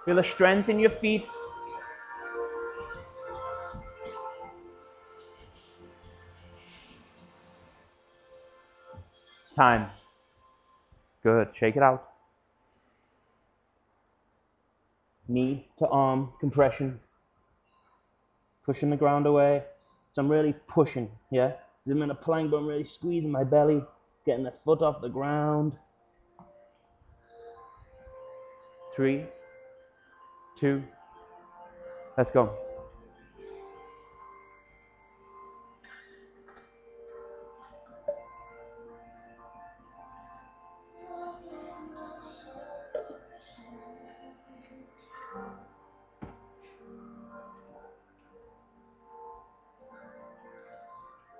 Speaker 2: Feel the strength in your feet. Time. Good. Shake it out. Knee to arm compression. Pushing the ground away. So I'm really pushing, yeah? I'm in a plank, but I'm really squeezing my belly, getting the foot off the ground. 3, 2, let's go.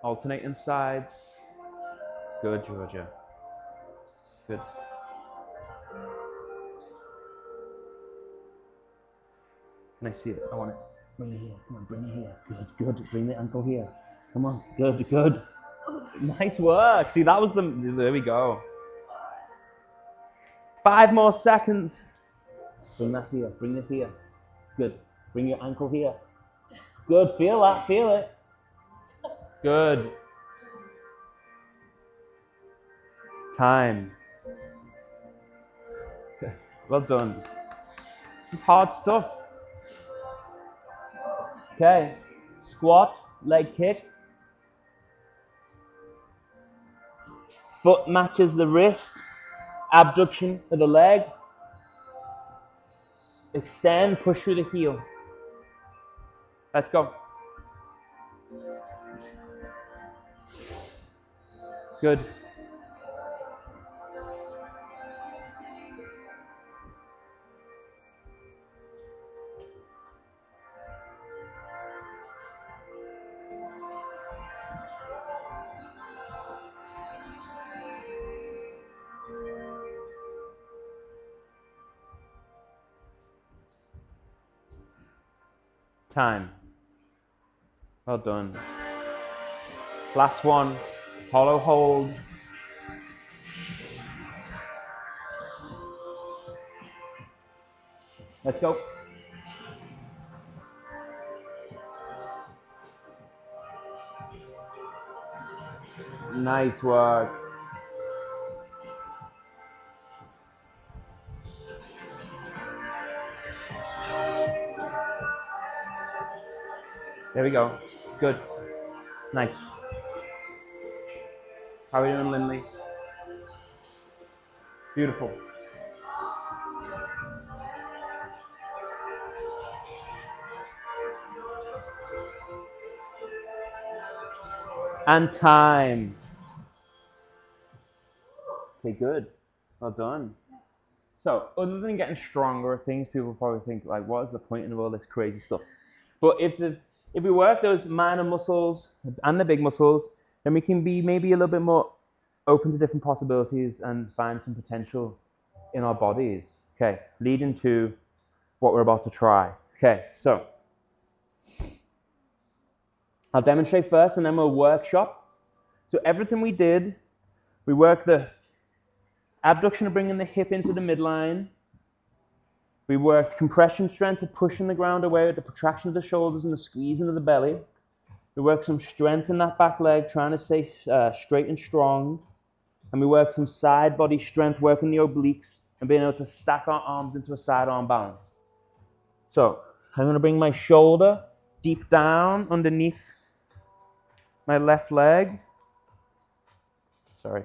Speaker 2: Alternating sides. Good, Georgia. Good. Can I see it? I want it. Bring it here. Come on, bring it here. Good, good. Bring the ankle here. Come on. Good, good. Nice work. See, that was the... There we go. 5 more seconds. Bring that here. Bring it here. Good. Bring your ankle here. Good. Feel that. Feel it. Good. Time. Well done. This is hard stuff. Okay. Squat, leg kick. Foot matches the wrist. Abduction of the leg. Extend, push through the heel. Let's go. Good. Time. Well done. Last one. Hollow hold. Let's go. Nice work. There we go. Good. Nice. How are we doing, Lindley? Beautiful. And time. Okay, good. Well done. So, other than getting stronger, things people probably think, like, what is the point of all this crazy stuff? But if we work those minor muscles and the big muscles, then we can be maybe a little bit more open to different possibilities and find some potential in our bodies. Okay, leading to what we're about to try. Okay, so I'll demonstrate first and then we'll workshop. So everything we did, we worked the abduction of bringing the hip into the midline. We worked compression strength to pushing the ground away with the protraction of the shoulders and the squeezing of the belly. We worked some strength in that back leg, trying to stay straight and strong. And we worked some side body strength, working the obliques and being able to stack our arms into a side arm balance. So I'm going to bring my shoulder deep down underneath my left leg. Sorry.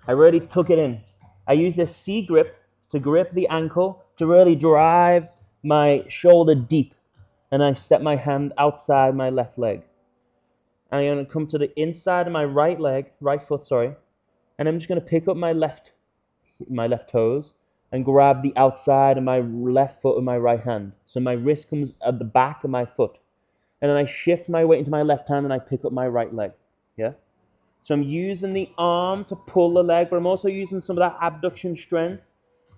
Speaker 2: I really took it in. I use this C grip to grip the ankle to really drive my shoulder deep. And I step my hand outside my left leg. And I'm going to come to the inside of my right foot, and I'm just going to pick up my left toes and grab the outside of my left foot with my right hand. So my wrist comes at the back of my foot. And then I shift my weight into my left hand and I pick up my right leg. Yeah? So I'm using the arm to pull the leg, but I'm also using some of that abduction strength.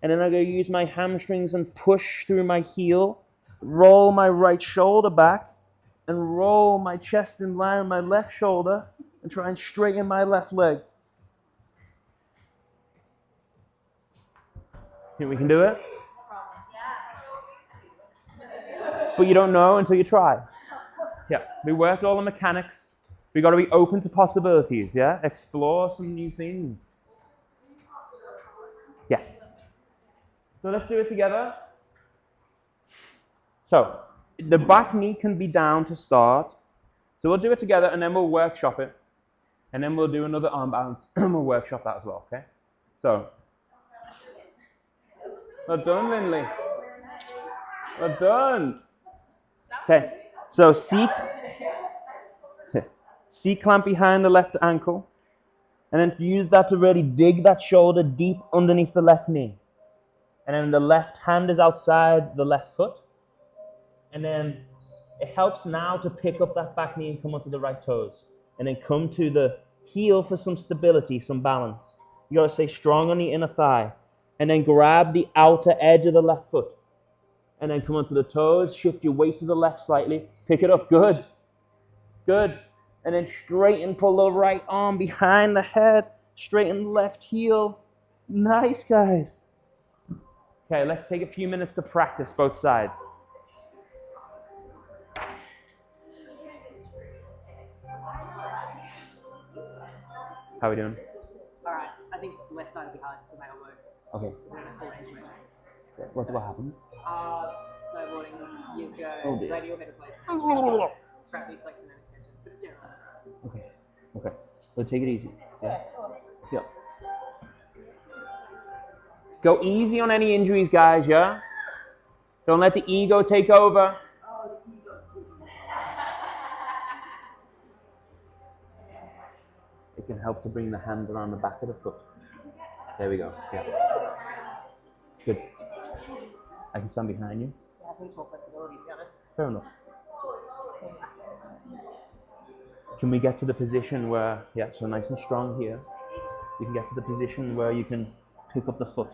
Speaker 2: And then I'm going to use my hamstrings and push through my heel, roll my right shoulder back, and roll my chest in line with my left shoulder, and try and straighten my left leg. Think we can do it? But you don't know until you try. Yeah, we worked all the mechanics. We got to be open to possibilities, yeah? Explore some new things. Yes. So let's do it together. So, the back knee can be down to start. So we'll do it together and then we'll workshop it. And then we'll do another arm balance and we'll workshop that as well, okay? So, well done, Lindley. Well done. Okay, so C clamp behind the left ankle. And then use that to really dig that shoulder deep underneath the left knee. And then the left hand is outside the left foot. And then it helps now to pick up that back knee and come onto the right toes. And then come to the heel for some stability, some balance. You got to stay strong on the inner thigh. And then grab the outer edge of the left foot. And then come onto the toes, shift your weight to the left slightly. Pick it up, good. Good. And then straighten, pull the right arm behind the head. Straighten the left heel. Nice, guys. Okay, let's take a few minutes to practice both sides. How are we doing?
Speaker 3: All right, I think left side will be hard to make it work.
Speaker 2: Okay.
Speaker 3: Because I don't have full range of motion.
Speaker 2: What happened?
Speaker 3: Snowboarding years ago,
Speaker 2: Oh dear.
Speaker 3: radial head replacement, crappy flexion and extension, but in general.
Speaker 2: Okay. So take it easy. Yeah. Yeah. Go easy on any injuries, guys, yeah? Don't let the ego take over. It can help to bring the hand around the back of the foot. There we go. Yeah. Good. I can stand behind you.
Speaker 3: Yeah, I think it's more flexibility, to be honest.
Speaker 2: Fair enough. Can we get to the position where, yeah, so nice and strong here. You can get to the position where you can pick up the foot.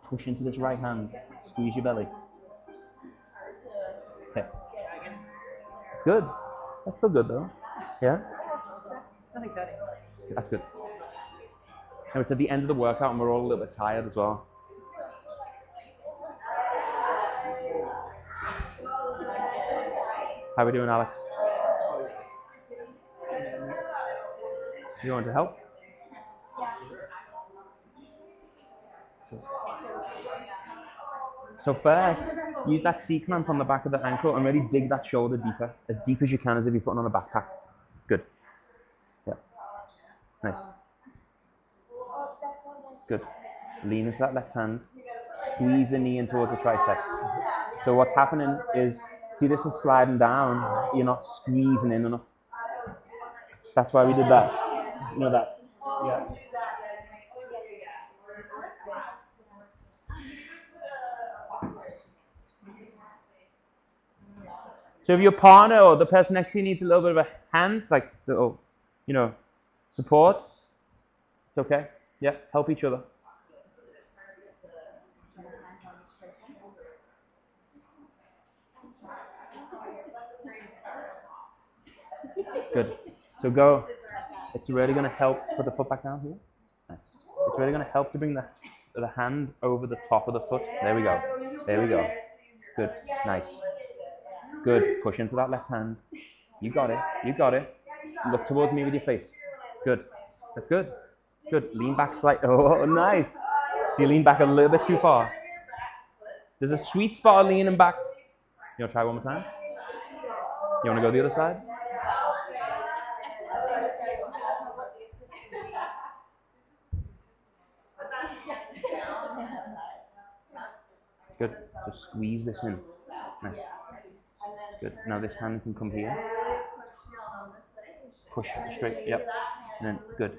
Speaker 2: Push into this right hand. Squeeze your belly. Okay. It's good. That's still good though. Yeah?
Speaker 3: Nothing exciting.
Speaker 2: That's good. And it's at the end of the workout and we're all a little bit tired as well. How are we doing, Alex? You want to help? So first, use that C-clamp on the back of the ankle and really dig that shoulder deeper, as deep as you can, as if you're putting on a backpack. Good. Yeah. Nice. Good. Lean into that left hand. Squeeze the knee in towards the tricep. So what's happening is, see, this is sliding down. You're not squeezing in enough. That's why we did that. You know that? Yeah. So if your partner or the person next to you needs a little bit of a hand, like little, support, it's okay. Yeah, help each other. Good. So go. It's really going to help. Put the foot back down here. Nice. It's really going to help to bring the hand over the top of the foot. There we go. There we go. Good. Nice. Good. Push into that left hand. You got it. You got it. Look towards me with your face. Good. That's good. Good. Lean back slightly. Oh, nice. So you lean back a little bit too far. There's a sweet spot of leaning back. You want to try one more time? You want to go the other side? Good. Just squeeze this in. Nice. Good. Now this hand can come here. Push straight. Yep. And then good.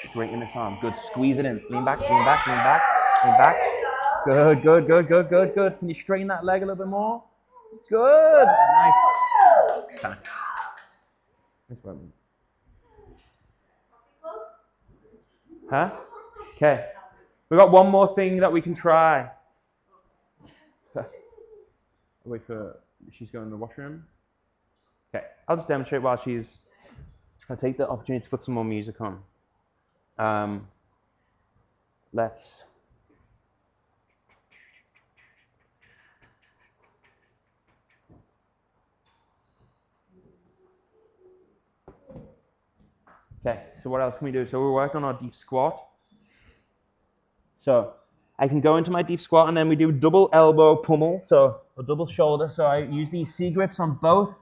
Speaker 2: Straighten this arm. Good. Squeeze it in. Lean back. Lean back. Lean back. Lean back. Good. Good. Good. Good. Good. Good. Can you straighten that leg a little bit more? Good. Nice. Nice work. Huh? Okay. We've got one more thing that we can try. Wait for she's going to the washroom. Okay, I'll just demonstrate while she's. I'll take the opportunity to put some more music on. Let's. Okay, so what else can we do? So we're working on our deep squat. So I can go into my deep squat and then we do double elbow pummel, so a double shoulder. So I use these C grips on both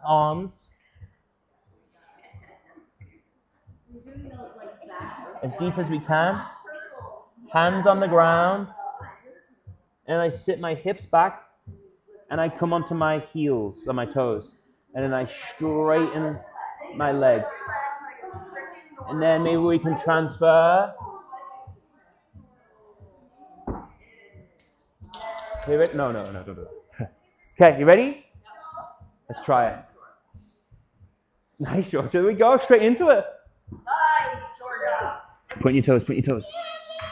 Speaker 2: arms. As deep as we can. Hands on the ground. And I sit my hips back and I come onto my heels, on my toes. And then I straighten my legs. And then maybe we can transfer. No, don't do it. Okay, you ready? Let's try it. Nice, Georgia. There we go, straight into it.
Speaker 1: Nice, Georgia.
Speaker 2: Point your toes, point your toes.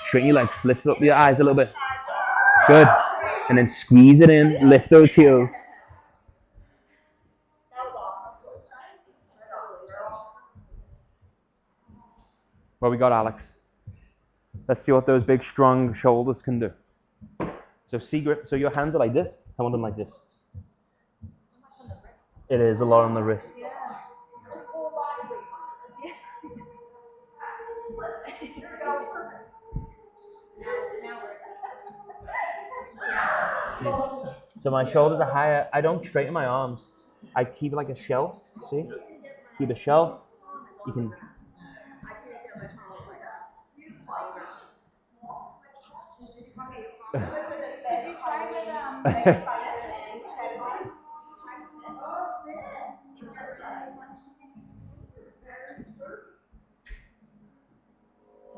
Speaker 2: Straighten your legs, lift up your eyes a little bit. Good. And then squeeze it in, lift those heels. Well, we got Alex. Let's see what those big, strong shoulders can do. So C grip, so your hands are like this. I want them like this. It is a lot on the wrists. So my shoulders are higher. I don't straighten my arms. I keep it like a shelf, see? Keep a shelf. You can...
Speaker 1: Did you try with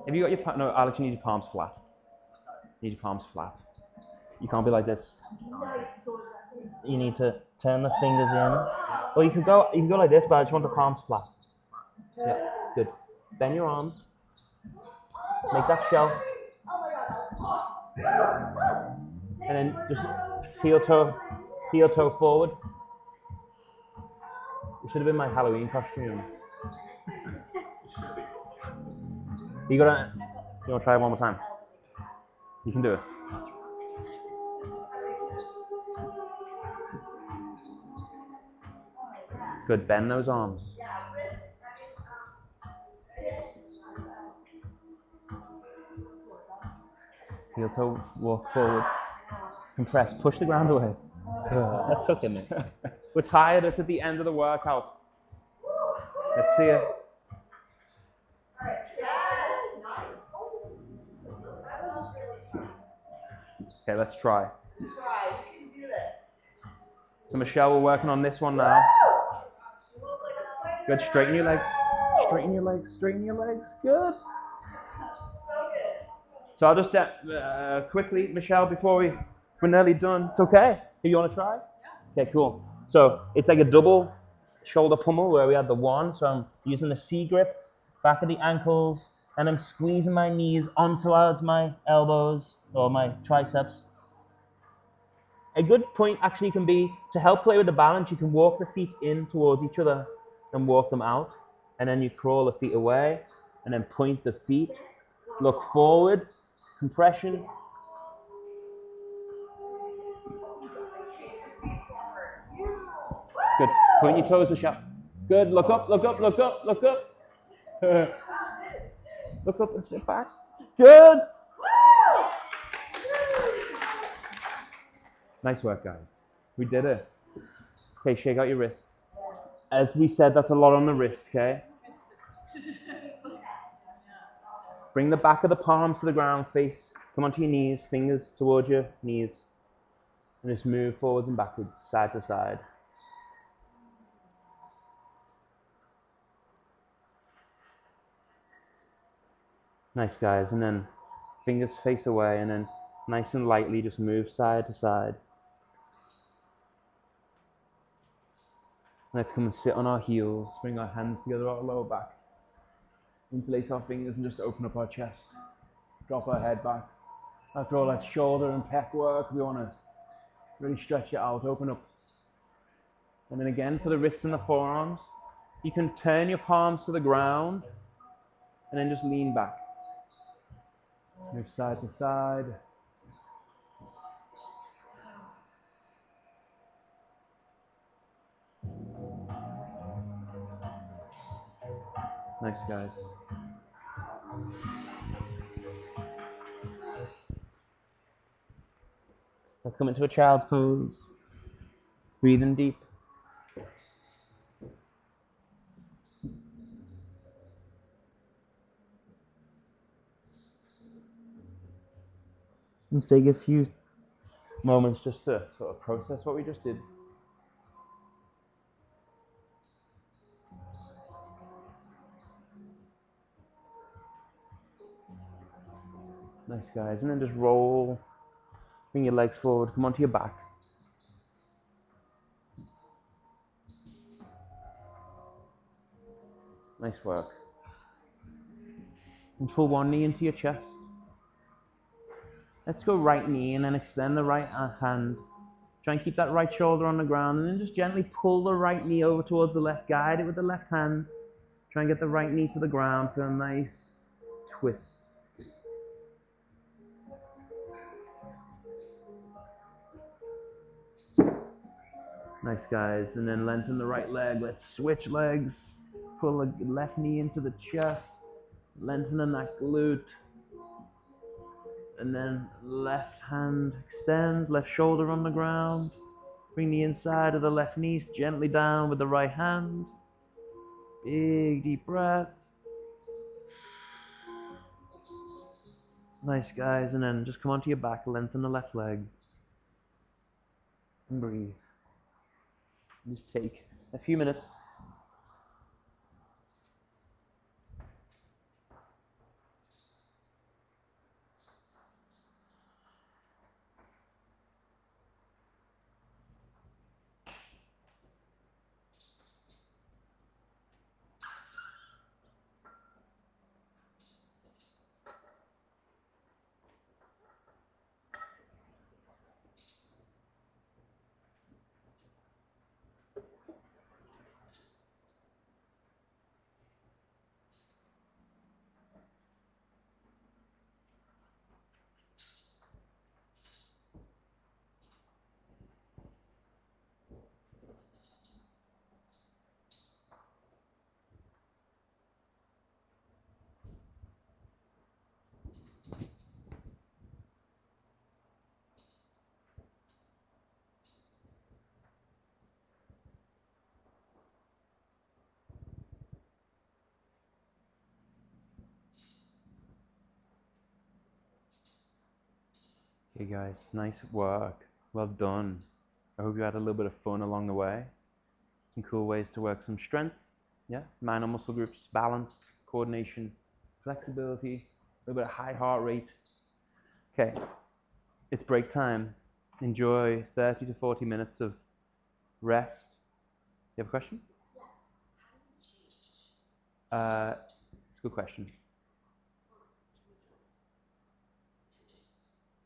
Speaker 2: Have you got your no, Alex? You need your palms flat. You need your palms flat. You can't be like this. You need to turn the fingers in. Or you can go like this, but I just want the palms flat. Yeah, good. Bend your arms. Make that shelf. And then just heel toe forward. It should have been my Halloween costume. You wanna try it one more time? You can do it. Good, bend those arms. Heel toe, walk forward. Compress, push the ground away. That took a minute. We're tired, it's at the end of the workout. Let's see it. Okay, let's try. So Michelle, we're working on this one now. Good, straighten your legs. Straighten your legs, straighten your legs. Good. So I'll just quickly, Michelle, before we're nearly done. It's okay. If you want to try? Yeah. Okay, cool. So it's like a double shoulder pummel where we had the one. So I'm using the C grip, back of the ankles, and I'm squeezing my knees onto my elbows or my triceps. A good point actually can be to help play with the balance. You can walk the feet in towards each other and walk them out. And then you crawl the feet away and then point the feet. Look forward. Compression. Good. Point your toes, Michelle. Good. Look up, look up, look up, look up. Look up and sit back. Good. Nice work, guys. We did it. Okay, shake out your wrists. As we said, that's a lot on the wrists, okay? Bring the back of the palms to the ground, come onto your knees, fingers towards your knees. And just move forwards and backwards, side to side. Nice, guys. And then fingers face away, and then nice and lightly just move side to side. Let's come and sit on our heels. Bring our hands together our lower back. Interlace our fingers and just open up our chest. Drop our head back. After all that shoulder and pec work, we want to really stretch it out, open up. And then again, for the wrists and the forearms, you can turn your palms to the ground and then just lean back. Move side to side. Nice, guys. Let's come into a child's pose. Breathing deep. Let's take a few moments just to sort of process what we just did. Nice, guys. And then just roll. Bring your legs forward. Come onto your back. Nice work. And pull one knee into your chest. Let's go right knee and then extend the right hand. Try and keep that right shoulder on the ground, and then just gently pull the right knee over towards the left. Guide it with the left hand. Try and get the right knee to the ground for a nice twist. Nice, guys. And then lengthen the right leg. Let's switch legs. Pull the left knee into the chest. Lengthening that glute. And then left hand extends, left shoulder on the ground. Bring the inside of the left knee gently down with the right hand. Big deep breath. Nice, guys. And then just come onto your back, lengthen the left leg. And breathe. Just take a few minutes. Okay, guys, nice work. Well done. I hope you had a little bit of fun along the way. Some cool ways to work some strength, yeah, minor muscle groups, balance, coordination, flexibility, a little bit of high heart rate. Okay, it's break time. Enjoy 30 to 40 minutes of rest. You have a question? Yes. It's a good question.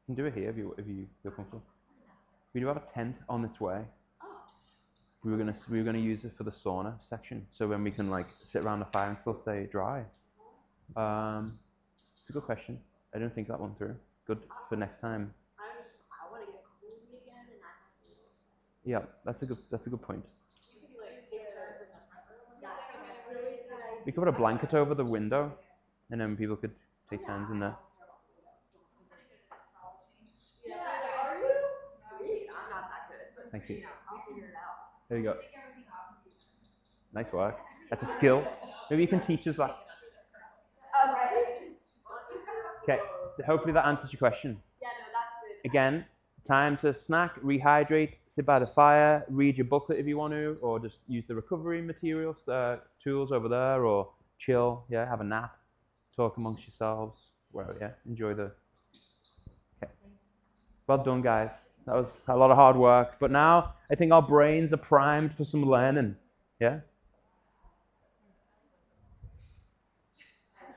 Speaker 2: You can do it here if you feel comfortable. We do have a tent on its way. We were gonna use it for the sauna section, so when we can like sit around the fire and still stay dry. It's a good question. I didn't think that one through. Good for next time.
Speaker 1: I want to get cozy again and not have to deal with
Speaker 2: Yeah, that's a good point.
Speaker 1: You could like take turns in the front room. Yeah, that's really good idea.
Speaker 2: We could put a blanket over the window, and then people could take turns in there.
Speaker 1: Yeah, are you? Sweet. I'm not that good, but
Speaker 2: Thank you.
Speaker 1: I'll figure it out.
Speaker 2: There you go. Nice work. That's a skill. Maybe you can teach us that.
Speaker 1: Okay.
Speaker 2: Okay, hopefully that answers your question.
Speaker 1: Yeah, no, that's good.
Speaker 2: Again, time to snack, rehydrate, sit by the fire, read your booklet if you want to, or just use the recovery materials, tools over there, or chill, yeah, have a nap, talk amongst yourselves, well, yeah, enjoy the... Okay. Well done, guys. That was a lot of hard work, but now I think our brains are primed for some learning, yeah?